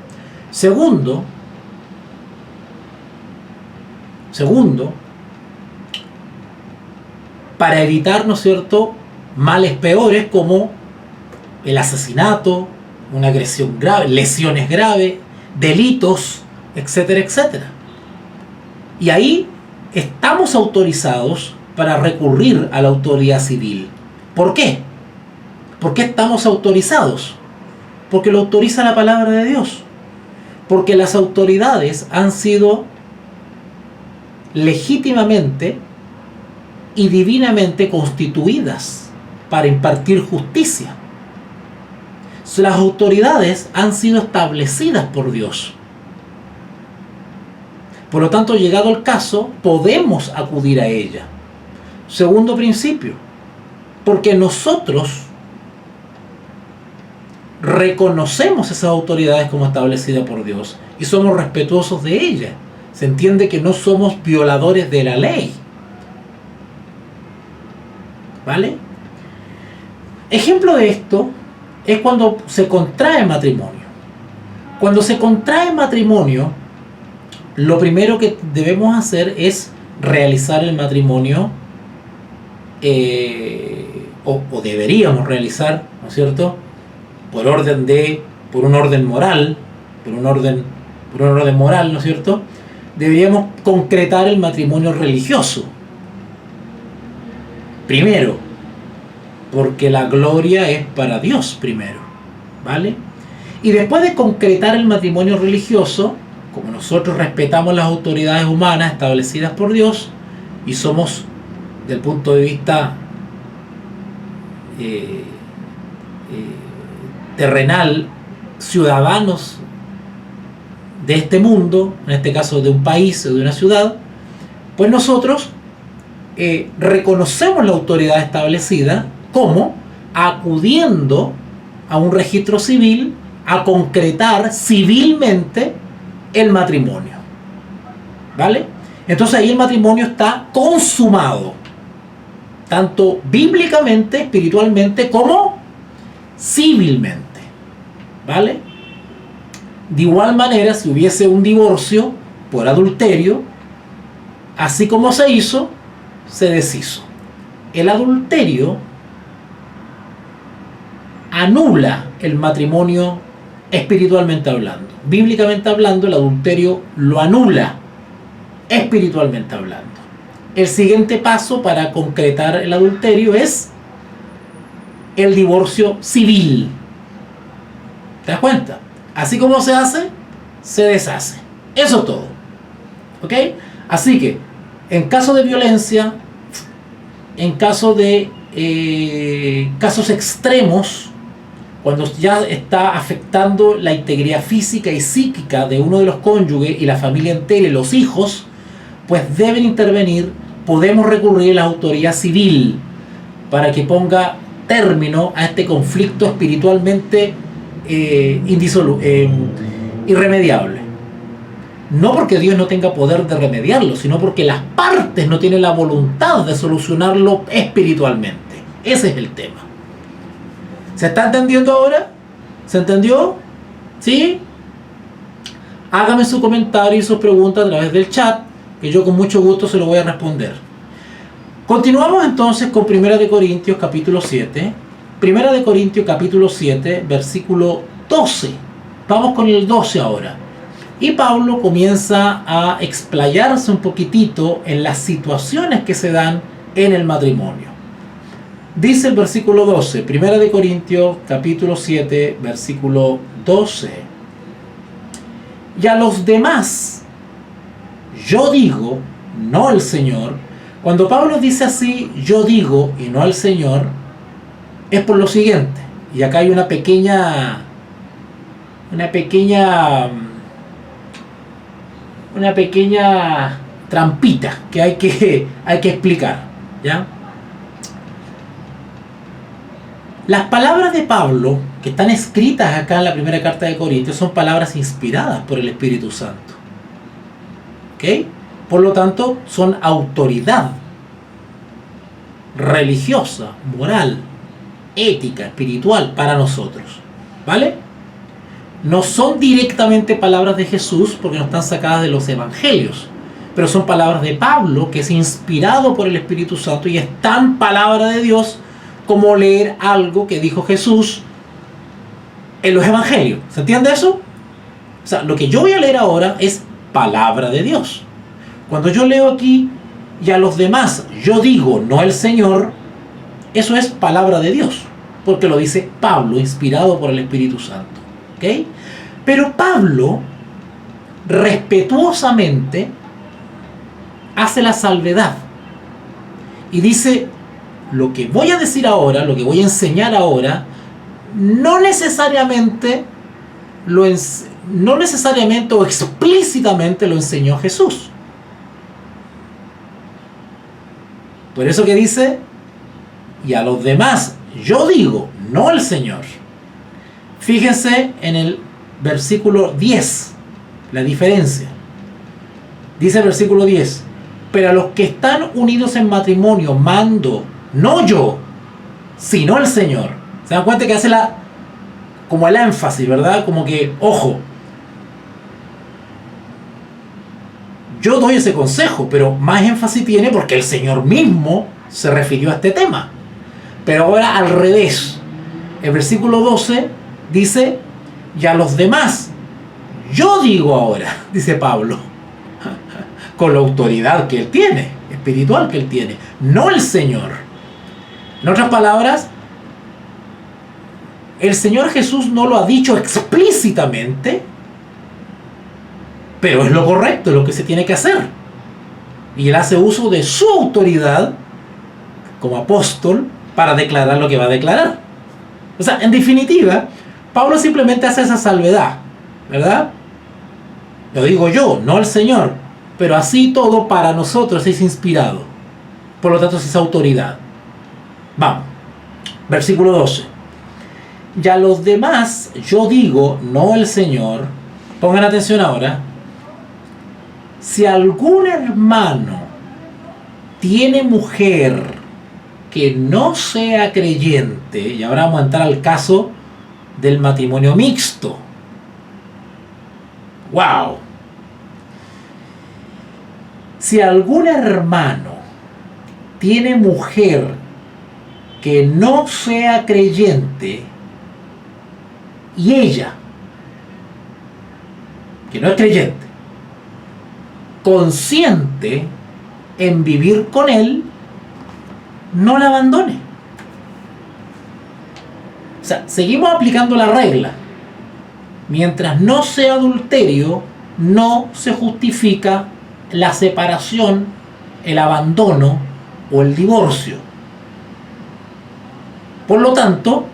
Segundo, para evitar, ¿no es cierto?, males peores como el asesinato, una agresión grave, lesiones graves, delitos, etcétera, etcétera. Y ahí estamos autorizados para recurrir a la autoridad civil. ¿Por qué? ¿Por qué estamos autorizados? Porque lo autoriza la palabra de Dios. Porque las autoridades han sido legítimamente y divinamente constituidas para impartir justicia. Las autoridades han sido establecidas por Dios. Por lo tanto, llegado el caso, podemos acudir a ella. Segundo principio, porque nosotros reconocemos esas autoridades como establecidas por Dios y somos respetuosos de ellas. Se entiende que no somos violadores de la ley. ¿Vale? Ejemplo de esto es cuando se contrae matrimonio. Cuando se contrae matrimonio, lo primero que debemos hacer es realizar el matrimonio, o deberíamos realizar, ¿no es cierto?, por un orden moral, ¿no es cierto? Deberíamos concretar el matrimonio religioso. Primero, porque la gloria es para Dios primero, ¿vale? Y después de concretar el matrimonio religioso, como nosotros respetamos las autoridades humanas establecidas por Dios y somos, del punto de vista terrenal, ciudadanos de este mundo, en este caso de un país o de una ciudad, pues nosotros reconocemos la autoridad establecida como acudiendo a un registro civil a concretar civilmente el matrimonio, ¿vale? Entonces ahí el matrimonio está consumado, tanto bíblicamente, espiritualmente, como civilmente, ¿vale? De igual manera, si hubiese un divorcio por adulterio, así como se hizo, se deshizo. El adulterio anula el matrimonio espiritualmente hablando. Bíblicamente hablando, el adulterio lo anula espiritualmente hablando. El siguiente paso para concretar el adulterio es el divorcio civil. ¿Te das cuenta? Así como se hace, se deshace. Eso es todo. ¿Ok? Así que, en caso de violencia, en caso de casos extremos, cuando ya está afectando la integridad física y psíquica de uno de los cónyuges y la familia entera y los hijos, pues deben intervenir. Podemos recurrir a la autoridad civil para que ponga término a este conflicto espiritualmente irremediable. No porque Dios no tenga poder de remediarlo, sino porque las partes no tienen la voluntad de solucionarlo espiritualmente. Ese es el tema. ¿Se está entendiendo ahora? ¿Se entendió? ¿Sí? Hágame su comentario y sus preguntas a través del chat, que yo con mucho gusto se lo voy a responder. Continuamos entonces con 1 Corintios capítulo 7. 1 Corintios capítulo 7, versículo 12. Vamos con el 12 ahora. Y Pablo comienza a explayarse un poquitito en las situaciones que se dan en el matrimonio. Dice el versículo 12, Primera de Corintios, capítulo 7, versículo 12. Y a los demás, yo digo, no el Señor. Cuando Pablo dice así, yo digo y no el Señor, es por lo siguiente. Y acá hay una pequeña trampita que hay que explicar, ¿ya? Las palabras de Pablo que están escritas acá en la primera carta de Corintios son palabras inspiradas por el Espíritu Santo, ¿ok? Por lo tanto, son autoridad religiosa, moral, ética, espiritual para nosotros, ¿vale? No son directamente palabras de Jesús porque no están sacadas de los evangelios, pero son palabras de Pablo, que es inspirado por el Espíritu Santo y es tan palabra de Dios como leer algo que dijo Jesús en los evangelios. ¿Se entiende eso? O sea, lo que yo voy a leer ahora es palabra de Dios. Cuando yo leo aquí, y a los demás yo digo, no el Señor, eso es palabra de Dios, porque lo dice Pablo, inspirado por el Espíritu Santo. ¿Ok? Pero Pablo, respetuosamente, hace la salvedad y dice, lo que voy a decir ahora, lo que voy a enseñar ahora, no necesariamente o explícitamente lo enseñó Jesús. Por eso que dice, y a los demás yo digo, no el Señor. Fíjense en el versículo 10, la diferencia. Dice el versículo 10, pero a los que están unidos en matrimonio mando, no yo, sino el Señor. ¿Se dan cuenta que hace como el énfasis, verdad? Como que, ojo, yo doy ese consejo, pero más énfasis tiene porque el Señor mismo se refirió a este tema. Pero ahora al revés. El versículo 12 dice, y a los demás, yo digo ahora, dice Pablo, con la autoridad que él tiene, espiritual que él tiene, no el Señor. En otras palabras, el Señor Jesús no lo ha dicho explícitamente, pero es lo correcto, es lo que se tiene que hacer. Y él hace uso de su autoridad como apóstol para declarar lo que va a declarar. O sea, en definitiva, Pablo simplemente hace esa salvedad, ¿verdad? Lo digo yo, no el Señor, pero así todo para nosotros es inspirado. Por lo tanto, es esa autoridad. Vamos, versículo 12. Y a los demás yo digo, no el Señor. Pongan atención ahora. Si algún hermano tiene mujer que no sea creyente, y ahora vamos a entrar al caso del matrimonio mixto. ¡Wow! Si algún hermano tiene mujer que no sea creyente y ella, que no es creyente, consiente en vivir con él, no la abandone. O sea, seguimos aplicando la regla. Mientras no sea adulterio, no se justifica la separación, el abandono o el divorcio. Por lo tanto,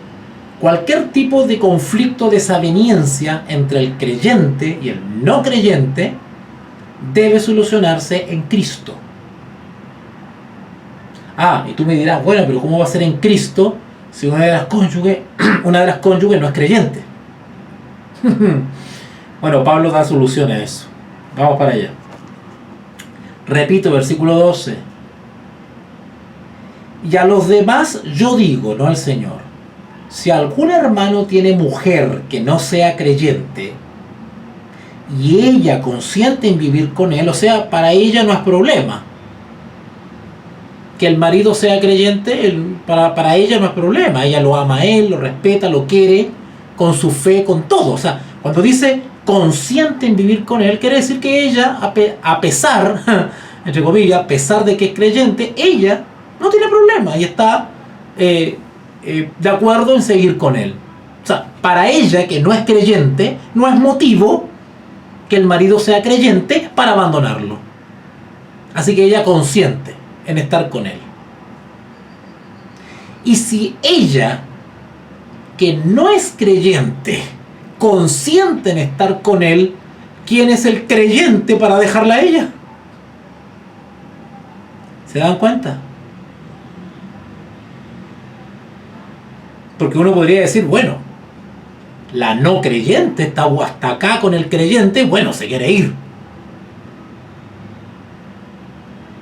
cualquier tipo de conflicto, desaveniencia entre el creyente y el no creyente debe solucionarse en Cristo. Y tú me dirás, bueno, pero ¿cómo va a ser en Cristo si una de las cónyuges no es creyente? Bueno, Pablo da solución a eso. Vamos para allá. Repito, versículo 12. Y a los demás yo digo, no al Señor, si algún hermano tiene mujer que no sea creyente y ella consiente en vivir con él, o sea, para ella no es problema. Que el marido sea creyente, para ella no es problema. Ella lo ama a él, lo respeta, lo quiere, con su fe, con todo. O sea, cuando dice consiente en vivir con él, quiere decir que ella, a pesar, entre comillas, a pesar de que es creyente, ella no tiene problema y está de acuerdo en seguir con él. O sea, para ella, que no es creyente, no es motivo que el marido sea creyente para abandonarlo. Así que ella consiente en estar con él. Y si ella, que no es creyente, consiente en estar con él, ¿quién es el creyente para dejarla a ella? ¿Se dan cuenta? Porque uno podría decir, bueno, la no creyente está hasta acá con el creyente, bueno, se quiere ir.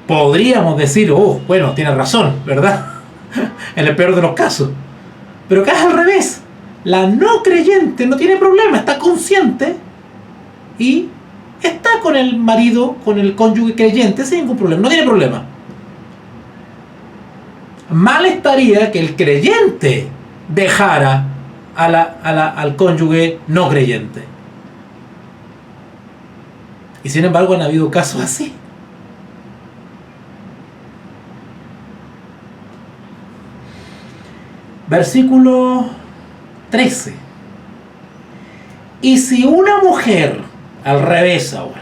Podríamos decir, oh, bueno, tiene razón, ¿verdad? En el peor de los casos. Pero acá es al revés. La no creyente no tiene problema, está consciente y está con el marido, con el cónyuge creyente sin ningún problema, no tiene problema. Mal estaría que el creyente dejara al cónyuge no creyente. Y sin embargo han habido casos así. Versículo 13. Y si una mujer, al revés ahora,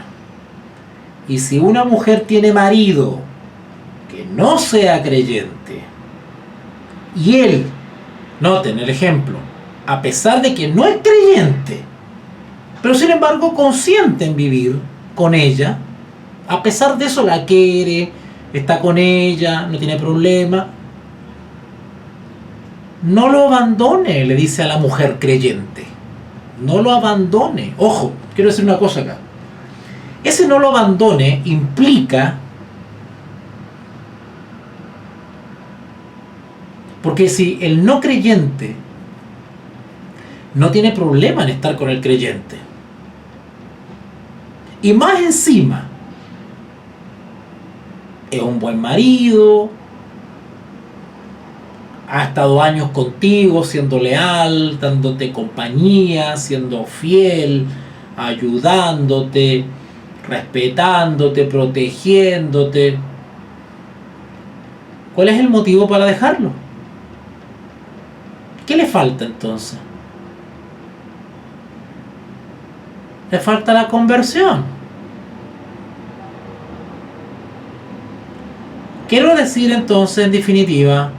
y si una mujer tiene marido que no sea creyente, y él, noten el ejemplo, a pesar de que no es creyente, pero sin embargo consiente en vivir con ella, a pesar de eso la quiere, está con ella, no tiene problema, no lo abandone, le dice a la mujer creyente. No lo abandone. Ojo, quiero decir una cosa acá. Ese no lo abandone implica, porque si el no creyente no tiene problema en estar con el creyente, y más encima es un buen marido, ha estado años contigo, siendo leal, dándote compañía, siendo fiel, ayudándote, respetándote, protegiéndote. ¿Cuál es el motivo para dejarlo? ¿Qué le falta entonces? Le falta la conversión. Quiero decir entonces, en definitiva,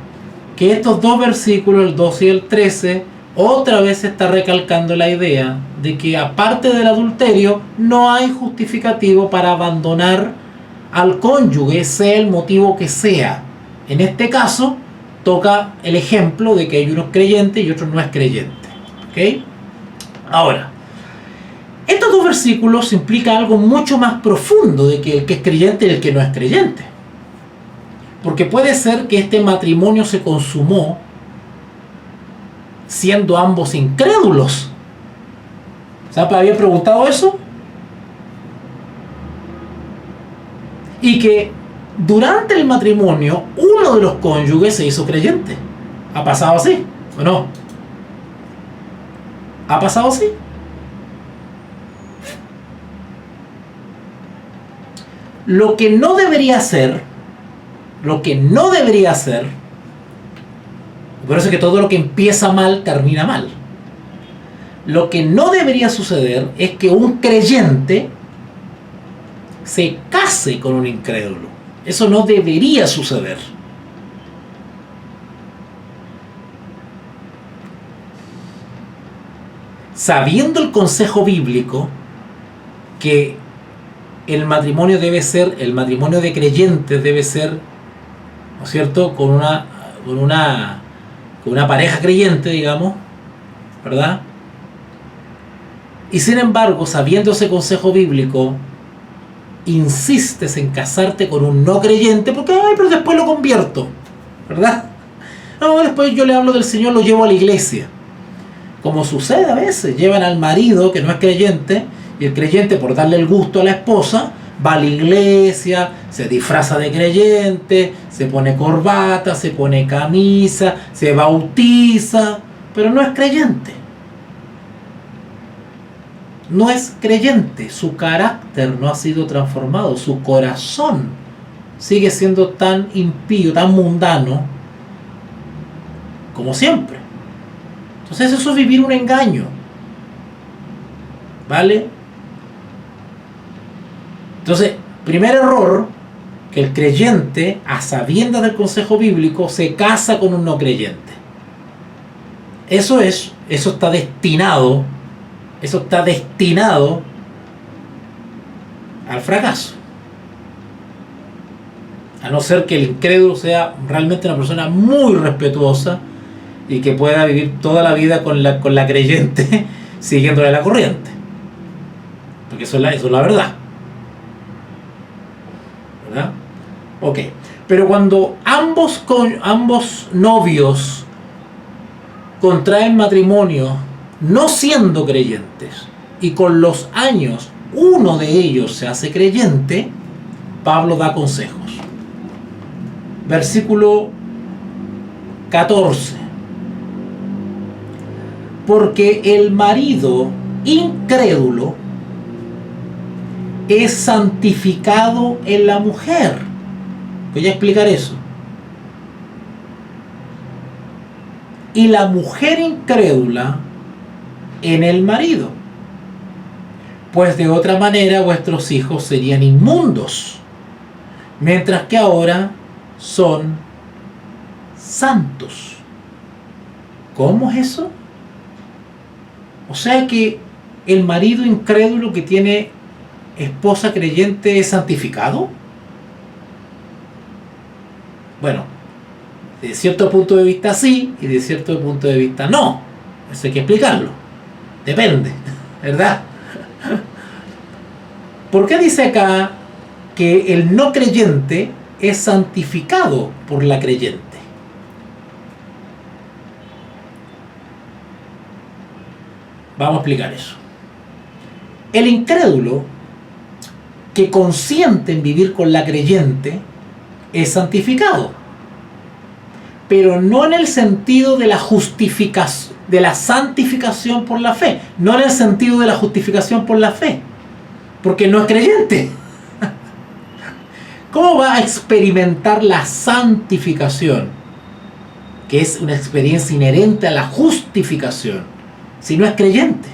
que estos dos versículos, el 12 y el 13, otra vez se está recalcando la idea de que aparte del adulterio no hay justificativo para abandonar al cónyuge, sea el motivo que sea. En este caso, toca el ejemplo de que hay unos creyentes y otros no es creyente. ¿Ok? Ahora, estos dos versículos implican algo mucho más profundo de que el que es creyente y el que no es creyente. Porque puede ser que este matrimonio se consumó siendo ambos incrédulos. ¿Sabes? ¿Había preguntado eso? Y que durante el matrimonio uno de los cónyuges se hizo creyente. ¿Ha pasado así o no? ¿Ha pasado así? Lo que no debería ser, por eso es que todo lo que empieza mal termina mal. Lo que no debería suceder es que un creyente se case con un incrédulo. Eso no debería suceder. Sabiendo el consejo bíblico que el matrimonio debe ser, el matrimonio de creyentes debe ser, ¿no es cierto?, con una pareja creyente, digamos, ¿verdad? Y sin embargo, sabiendo ese consejo bíblico, insistes en casarte con un no creyente porque, ay, pero después lo convierto, ¿verdad? No, después yo le hablo del Señor, lo llevo a la iglesia. Como sucede a veces, llevan al marido que no es creyente, y el creyente, por darle el gusto a la esposa, va a la iglesia, se disfraza de creyente, se pone corbata, se pone camisa, se bautiza, pero no es creyente. No es creyente, su carácter no ha sido transformado, su corazón sigue siendo tan impío, tan mundano, como siempre. Entonces eso es vivir un engaño, ¿vale? Entonces, primer error, que el creyente, a sabiendas del consejo bíblico, se casa con un no creyente. Eso está destinado al fracaso. A no ser que el incrédulo sea realmente una persona muy respetuosa y que pueda vivir toda la vida con la creyente siguiéndole la corriente. Porque eso es la verdad. ¿Verdad? Ok. Pero cuando ambos novios contraen matrimonio no siendo creyentes y con los años uno de ellos se hace creyente, Pablo da consejos. Versículo 14. Porque el marido incrédulo es santificado en la mujer. Voy a explicar eso. Y la mujer incrédula en el marido. Pues de otra manera vuestros hijos serían inmundos, mientras que ahora son santos. ¿Cómo es eso? O sea que el marido incrédulo que tiene esposa creyente es santificado. Bueno, de cierto punto de vista sí y de cierto punto de vista no. Eso hay que explicarlo. Depende, ¿verdad? ¿Por qué dice acá que el no creyente es santificado por la creyente? Vamos a explicar eso. El incrédulo que consiente en vivir con la creyente es santificado, pero no en el sentido de la justificación, de la santificación por la fe, no en el sentido de la justificación por la fe, porque no es creyente. ¿Cómo va a experimentar la santificación, que es una experiencia inherente a la justificación, si no es creyente?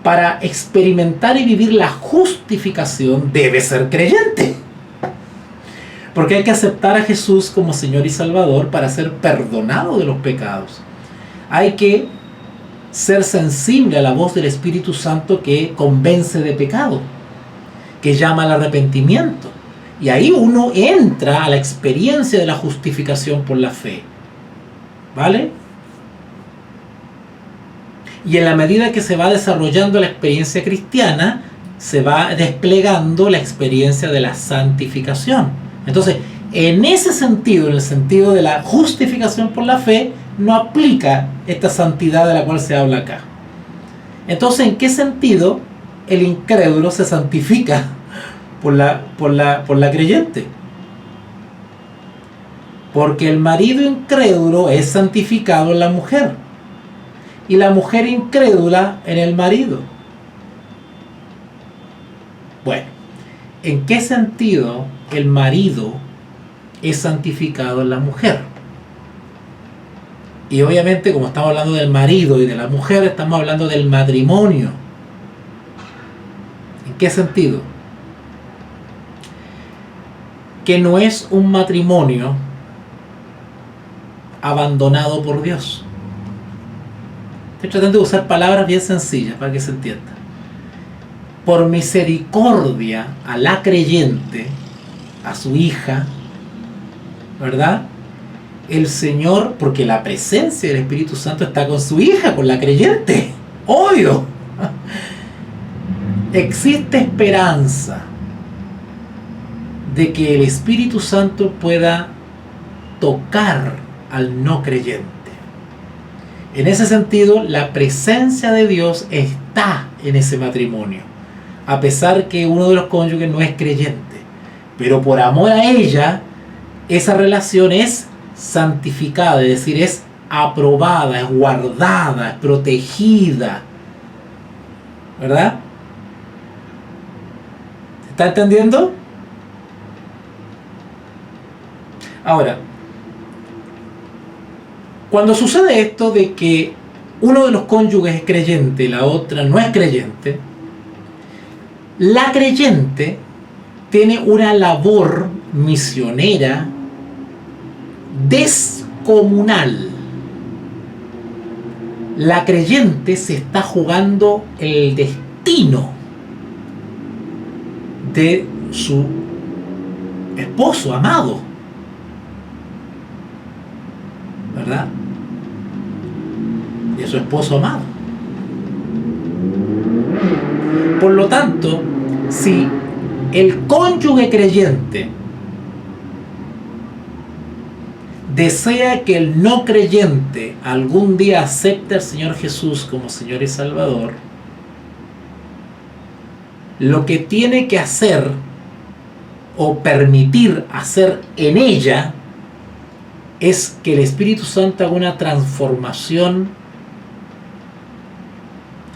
Para experimentar y vivir la justificación debe ser creyente. Porque hay que aceptar a Jesús como Señor y Salvador para ser perdonado de los pecados. Hay que ser sensible a la voz del Espíritu Santo que convence de pecado, que llama al arrepentimiento. Y ahí uno entra a la experiencia de la justificación por la fe. ¿Vale? Y en la medida que se va desarrollando la experiencia cristiana, se va desplegando la experiencia de la santificación. Entonces, en ese sentido, en el sentido de la justificación por la fe, no aplica esta santidad de la cual se habla acá. Entonces, ¿en qué sentido el incrédulo se santifica por la creyente? Porque el marido incrédulo es santificado en la mujer y la mujer incrédula en el marido. Bueno, ¿en qué sentido el marido es santificado en la mujer? Y obviamente, como estamos hablando del marido y de la mujer, estamos hablando del matrimonio. ¿En qué sentido? Que no es un matrimonio abandonado por Dios. Estoy tratando de usar palabras bien sencillas para que se entienda. Por misericordia a la creyente, a su hija, ¿verdad? El Señor, porque la presencia del Espíritu Santo está con su hija, con la creyente, obvio. Existe esperanza de que el Espíritu Santo pueda tocar al no creyente. En ese sentido, la presencia de Dios está en ese matrimonio, a pesar que uno de los cónyuges no es creyente. Pero por amor a ella, esa relación es santificada, es decir, es aprobada, es guardada, es protegida. ¿Verdad? ¿Se está entendiendo? Ahora, Cuando sucede esto de que uno de los cónyuges es creyente y la otra no es creyente, la creyente tiene una labor misionera descomunal. La creyente se está jugando el destino de su esposo amado, ¿verdad? De su esposo amado. Por lo tanto, si el cónyuge creyente desea que el no creyente algún día acepte al Señor Jesús como Señor y Salvador, lo que tiene que hacer o permitir hacer en ella es que el Espíritu Santo haga una transformación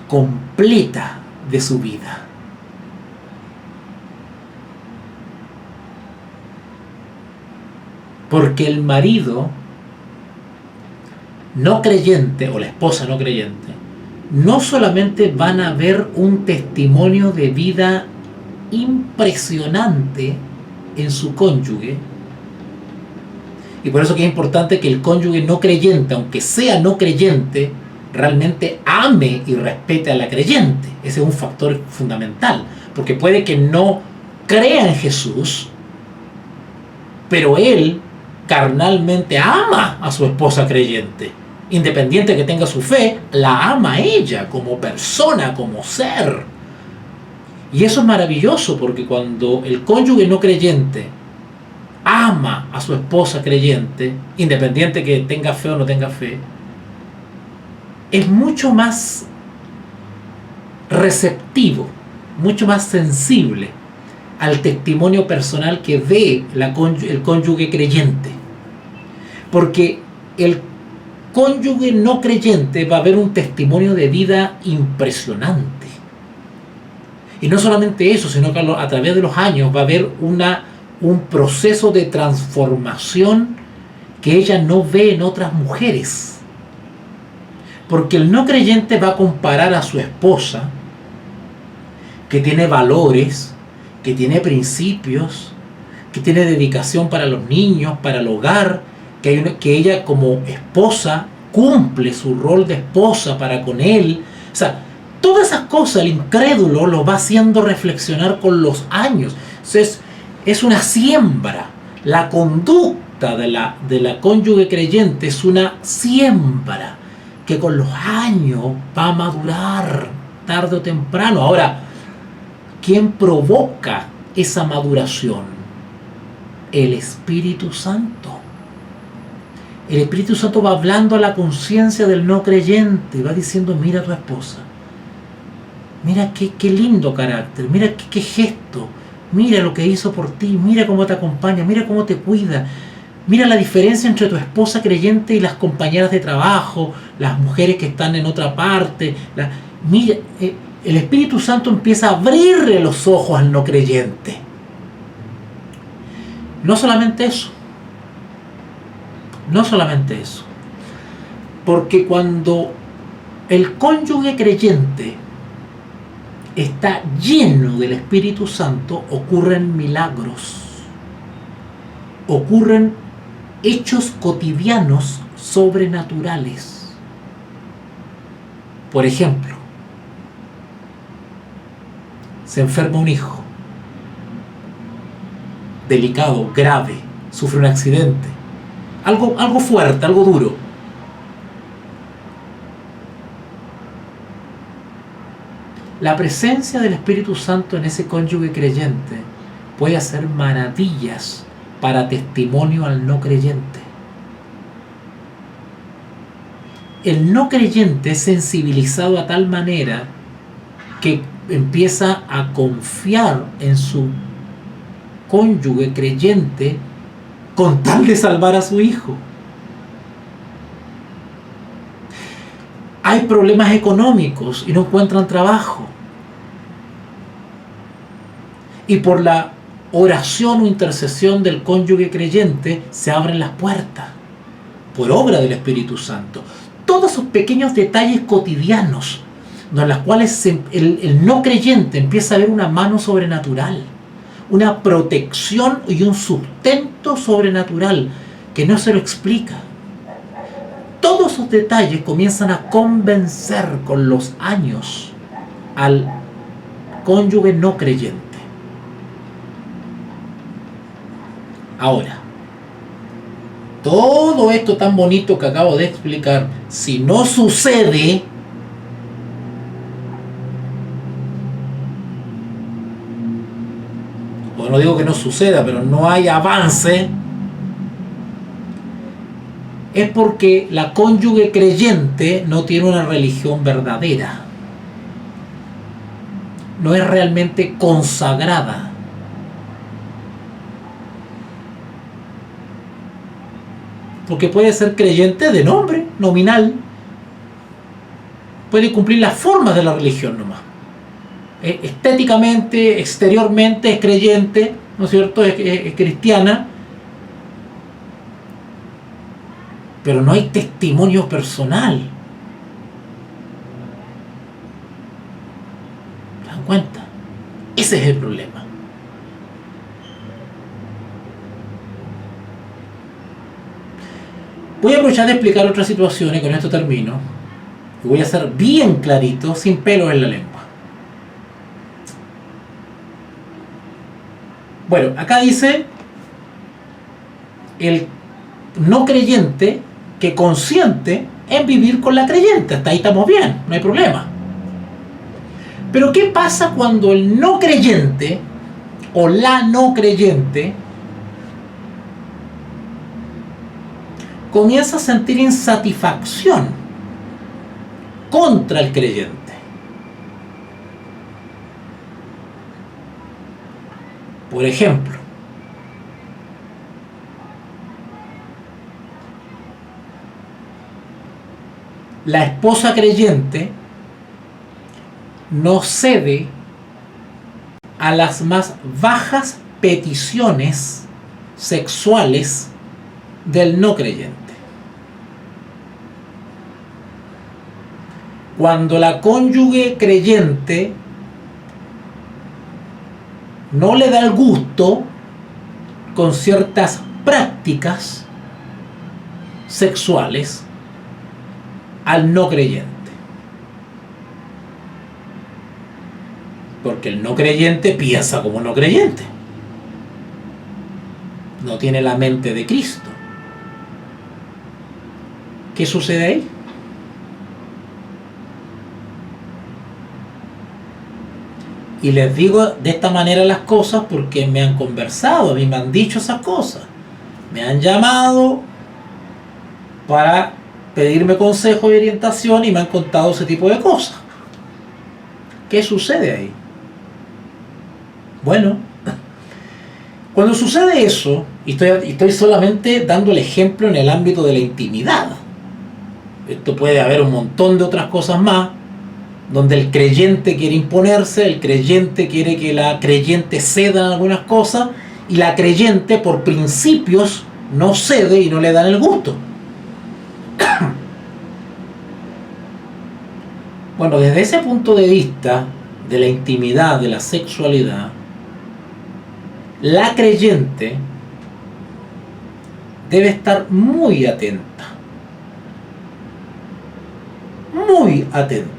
completa de su vida. Porque el marido no creyente o la esposa no creyente no solamente van a ver un testimonio de vida impresionante en su cónyuge, y por eso que es importante que el cónyuge no creyente, aunque sea no creyente, realmente ame y respete a la creyente. Ese es un factor fundamental, porque puede que no crea en Jesús, pero él carnalmente ama a su esposa creyente. Independiente que tenga su fe, la ama a ella como persona, como ser. Y eso es maravilloso, porque cuando el cónyuge no creyente ama a su esposa creyente, independiente que tenga fe o no tenga fe, es mucho más receptivo, mucho más sensible al testimonio personal que dé el cónyuge creyente. Porque el cónyuge no creyente va a ver un testimonio de vida impresionante. Y no solamente eso, sino que a través de los años va a haber un proceso de transformación que ella no ve en otras mujeres. Porque el no creyente va a comparar a su esposa, que tiene valores, que tiene principios, que tiene dedicación para los niños, para el hogar, que ella como esposa cumple su rol de esposa para con él. O sea, todas esas cosas el incrédulo lo va haciendo reflexionar con los años. Entonces, es una siembra. La conducta de la cónyuge creyente es una siembra que con los años va a madurar tarde o temprano. Ahora, ¿quién provoca esa maduración? El Espíritu Santo. El Espíritu Santo va hablando a la conciencia del no creyente, va diciendo: mira a tu esposa, mira qué lindo carácter, mira qué gesto, mira lo que hizo por ti, mira cómo te acompaña, mira cómo te cuida, mira la diferencia entre tu esposa creyente y las compañeras de trabajo, las mujeres que están en otra parte. Mira, el Espíritu Santo empieza a abrirle los ojos al no creyente. No solamente eso, porque cuando el cónyuge creyente está lleno del Espíritu Santo, ocurren milagros, ocurren hechos cotidianos sobrenaturales. Por ejemplo, se enferma un hijo, delicado, grave, sufre un accidente, algo fuerte, algo duro. La presencia del Espíritu Santo en ese cónyuge creyente puede hacer maravillas para testimonio al no creyente. El no creyente es sensibilizado a tal manera que empieza a confiar en su cónyuge creyente con tal de salvar a su hijo. Hay problemas económicos y no encuentran trabajo. Y por la oración o intercesión del cónyuge creyente se abren las puertas. por obra del Espíritu Santo. Todos esos pequeños detalles cotidianos, en los cuales el no creyente empieza a ver una mano sobrenatural, una protección y un sustento sobrenatural que no se lo explica. Todos esos detalles comienzan a convencer con los años al cónyuge no creyente. Ahora, todo esto tan bonito que acabo de explicar, si no sucede, o no digo que no suceda, pero no hay avance, es porque la cónyuge creyente no tiene una religión verdadera, no es realmente consagrada. Porque puede ser creyente de nombre, nominal, puede cumplir las formas de la religión nomás. Estéticamente, exteriormente es creyente, ¿no es cierto? Es cristiana, pero no hay testimonio personal. ¿Se dan cuenta? Ese es el problema. Voy a aprovechar de explicar otras situaciones, con esto termino, y voy a ser bien clarito, sin pelos en la lengua. Bueno, acá dice el no creyente que consiente en vivir con la creyente. Hasta ahí estamos bien, no hay problema. Pero ¿qué pasa cuando el no creyente o la no creyente comienza a sentir insatisfacción contra el creyente? Por ejemplo, la esposa creyente no cede a las más bajas peticiones sexuales del no creyente. Cuando la cónyuge creyente no le da el gusto con ciertas prácticas sexuales al no creyente. Porque el no creyente piensa como no creyente. No tiene la mente de Cristo. ¿Qué sucede ahí? Y les digo de esta manera las cosas porque me han conversado, a mí me han dicho esas cosas. Me han llamado para pedirme consejo y orientación y me han contado ese tipo de cosas. ¿Qué sucede ahí? Bueno, cuando sucede eso, y estoy solamente dando el ejemplo en el ámbito de la intimidad. Esto puede haber un montón de otras cosas más, donde el creyente quiere imponerse, el creyente quiere que la creyente ceda en algunas cosas, y la creyente por principios no cede y no le dan el gusto. Bueno, desde ese punto de vista de la intimidad, de la sexualidad, la creyente debe estar muy atenta. Muy atenta.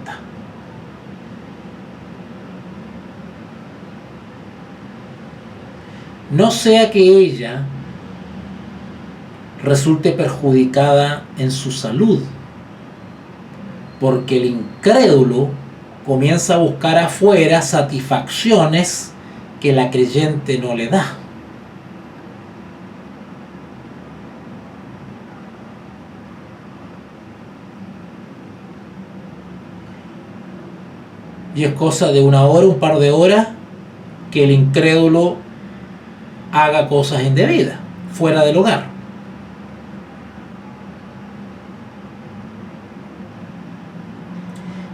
No sea que ella resulte perjudicada en su salud, porque el incrédulo comienza a buscar afuera satisfacciones que la creyente no le da. Y es cosa de una hora, un par de horas, que el incrédulo haga cosas indebidas, fuera del hogar.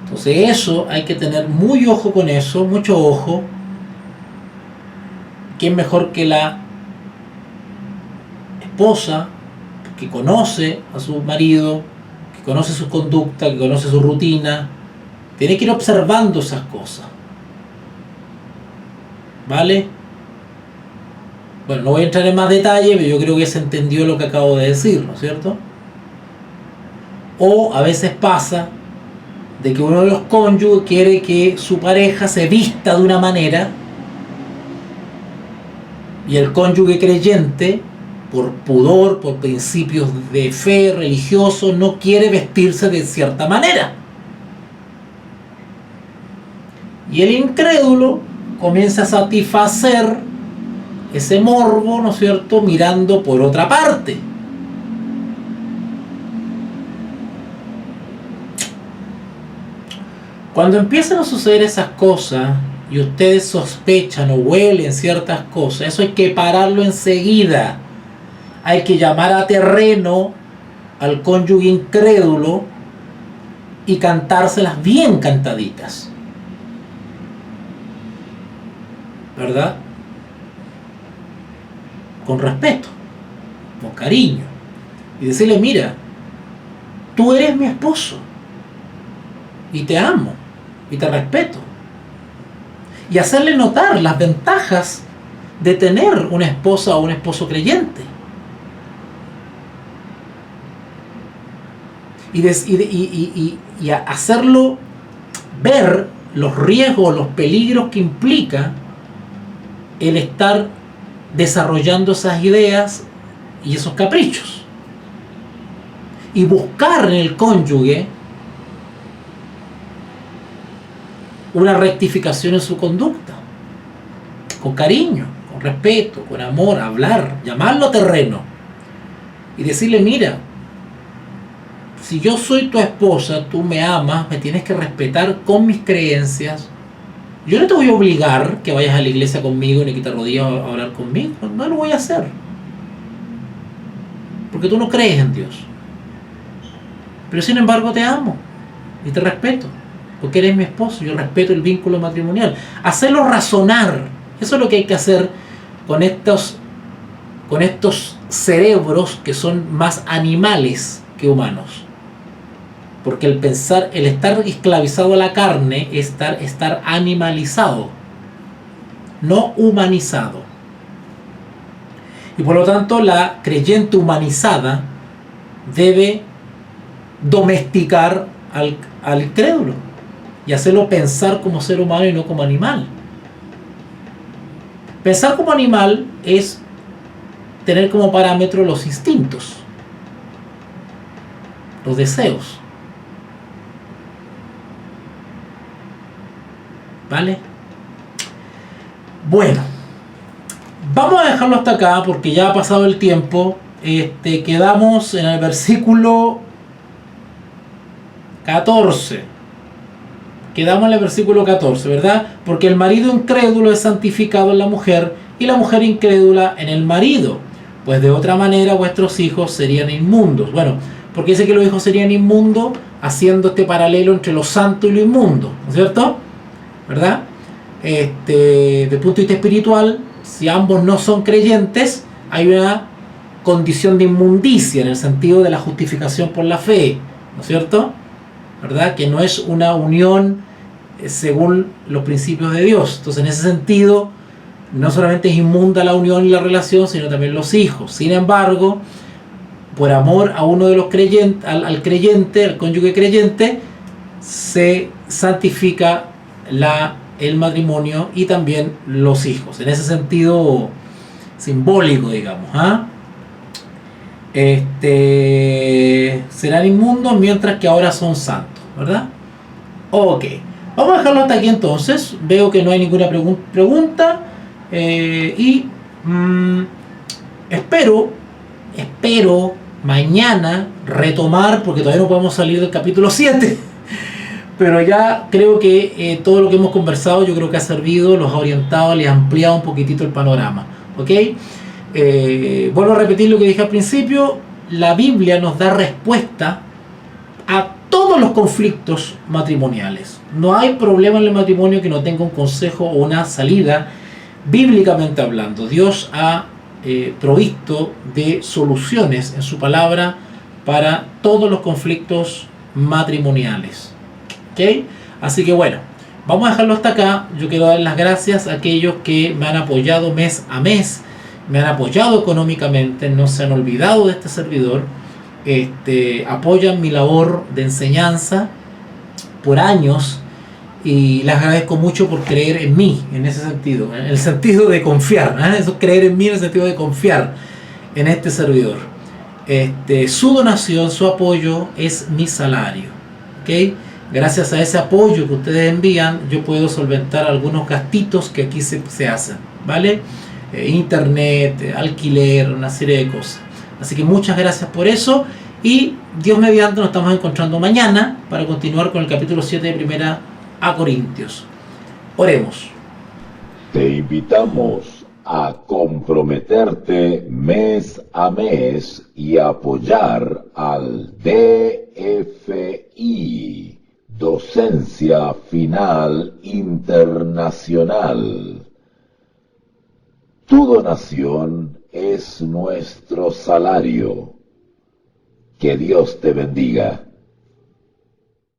Entonces eso hay que tener muy ojo con eso, mucho ojo. ¿Quién mejor que la esposa que conoce a su marido, que conoce su conducta, que conoce su rutina, tiene que ir observando esas cosas. ¿Vale? Bueno, no voy a entrar en más detalle, pero yo creo que se entendió lo que acabo de decir, ¿no es cierto? O a veces pasa de que uno de los cónyuges quiere que su pareja se vista de una manera y el cónyuge creyente, por pudor, por principios de fe religioso, no quiere vestirse de cierta manera. Y el incrédulo comienza a satisfacer ese morbo, ¿no es cierto?, mirando por otra parte. Cuando empiezan a suceder esas cosas y ustedes sospechan o huelen ciertas cosas, eso hay que pararlo enseguida. Hay que llamar a terreno al cónyuge incrédulo y cantárselas bien cantaditas. ¿Verdad? Con respeto, con cariño. Y decirle, mira, tú eres mi esposo y te amo y te respeto. Y hacerle notar las ventajas de tener una esposa o un esposo creyente. Y hacerlo ver los riesgos, los peligros que implica el estar desarrollando esas ideas y esos caprichos. Y buscar en el cónyuge una rectificación en su conducta. Con cariño, con respeto, con amor, hablar, llamarlo a terreno. Y decirle, mira, si yo soy tu esposa, tú me amas, me tienes que respetar con mis creencias. Yo no te voy a obligar que vayas a la iglesia conmigo ni que te arrodilles a hablar conmigo. No lo voy a hacer. Porque tú no crees en Dios. Pero sin embargo te amo y te respeto. Porque eres mi esposo. Yo respeto el vínculo matrimonial. Hacerlo razonar. Eso es lo que hay que hacer con estos cerebros que son más animales que humanos. Porque el pensar, el estar esclavizado a la carne es estar animalizado, no humanizado. Y por lo tanto la creyente humanizada debe domesticar al incrédulo y hacerlo pensar como ser humano y no como animal. Pensar como animal es tener como parámetro los instintos, los deseos. ¿Vale? Bueno, vamos a dejarlo hasta acá porque ya ha pasado el tiempo. Quedamos en el versículo 14. Quedamos en el versículo 14, ¿verdad? Porque el marido incrédulo es santificado en la mujer y la mujer incrédula en el marido. Pues de otra manera vuestros hijos serían inmundos. Bueno, porque dice que los hijos serían inmundos, haciendo este paralelo entre lo santo y lo inmundo, ¿no es cierto? ¿Verdad? Desde el punto de vista espiritual, si ambos no son creyentes, hay una condición de inmundicia en el sentido de la justificación por la fe, ¿no es cierto? ¿Verdad? Que no es una unión según los principios de Dios. Entonces, en ese sentido, no solamente es inmunda la unión y la relación, sino también los hijos. Sin embargo, por amor a uno de los creyentes, al creyente, al cónyuge creyente, se santifica el matrimonio y también los hijos, en ese sentido simbólico, digamos. Serán inmundos mientras que ahora son santos, ¿verdad? Ok, vamos a dejarlo hasta aquí entonces. Veo que no hay ninguna pregunta espero mañana retomar, porque todavía no podemos salir del capítulo 7. Pero ya creo que todo lo que hemos conversado yo creo que ha servido, los ha orientado, les ha ampliado un poquitito el panorama. ¿Ok? Vuelvo a repetir lo que dije al principio. La Biblia nos da respuesta a todos los conflictos matrimoniales. No hay problema en el matrimonio que no tenga un consejo o una salida bíblicamente hablando. Dios ha provisto de soluciones en su palabra para todos los conflictos matrimoniales. ¿Ok? Así que bueno, vamos a dejarlo hasta acá. Yo quiero dar las gracias a aquellos que me han apoyado mes a mes, me han apoyado económicamente, no se han olvidado de este servidor, apoyan mi labor de enseñanza por años, y les agradezco mucho por creer en mí, en ese sentido, en el sentido de confiar, eso, creer en mí en el sentido de confiar en este servidor. Su donación, su apoyo es mi salario, ¿ok? Gracias a ese apoyo que ustedes envían, yo puedo solventar algunos gastitos que aquí se hacen, ¿vale? Internet, alquiler, una serie de cosas. Así que muchas gracias por eso, y Dios mediante nos estamos encontrando mañana para continuar con el capítulo 7 de Primera a Corintios. Oremos. Te invitamos a comprometerte mes a mes y apoyar al DFI, Docencia Final Internacional. Tu donación es nuestro salario. Que Dios te bendiga.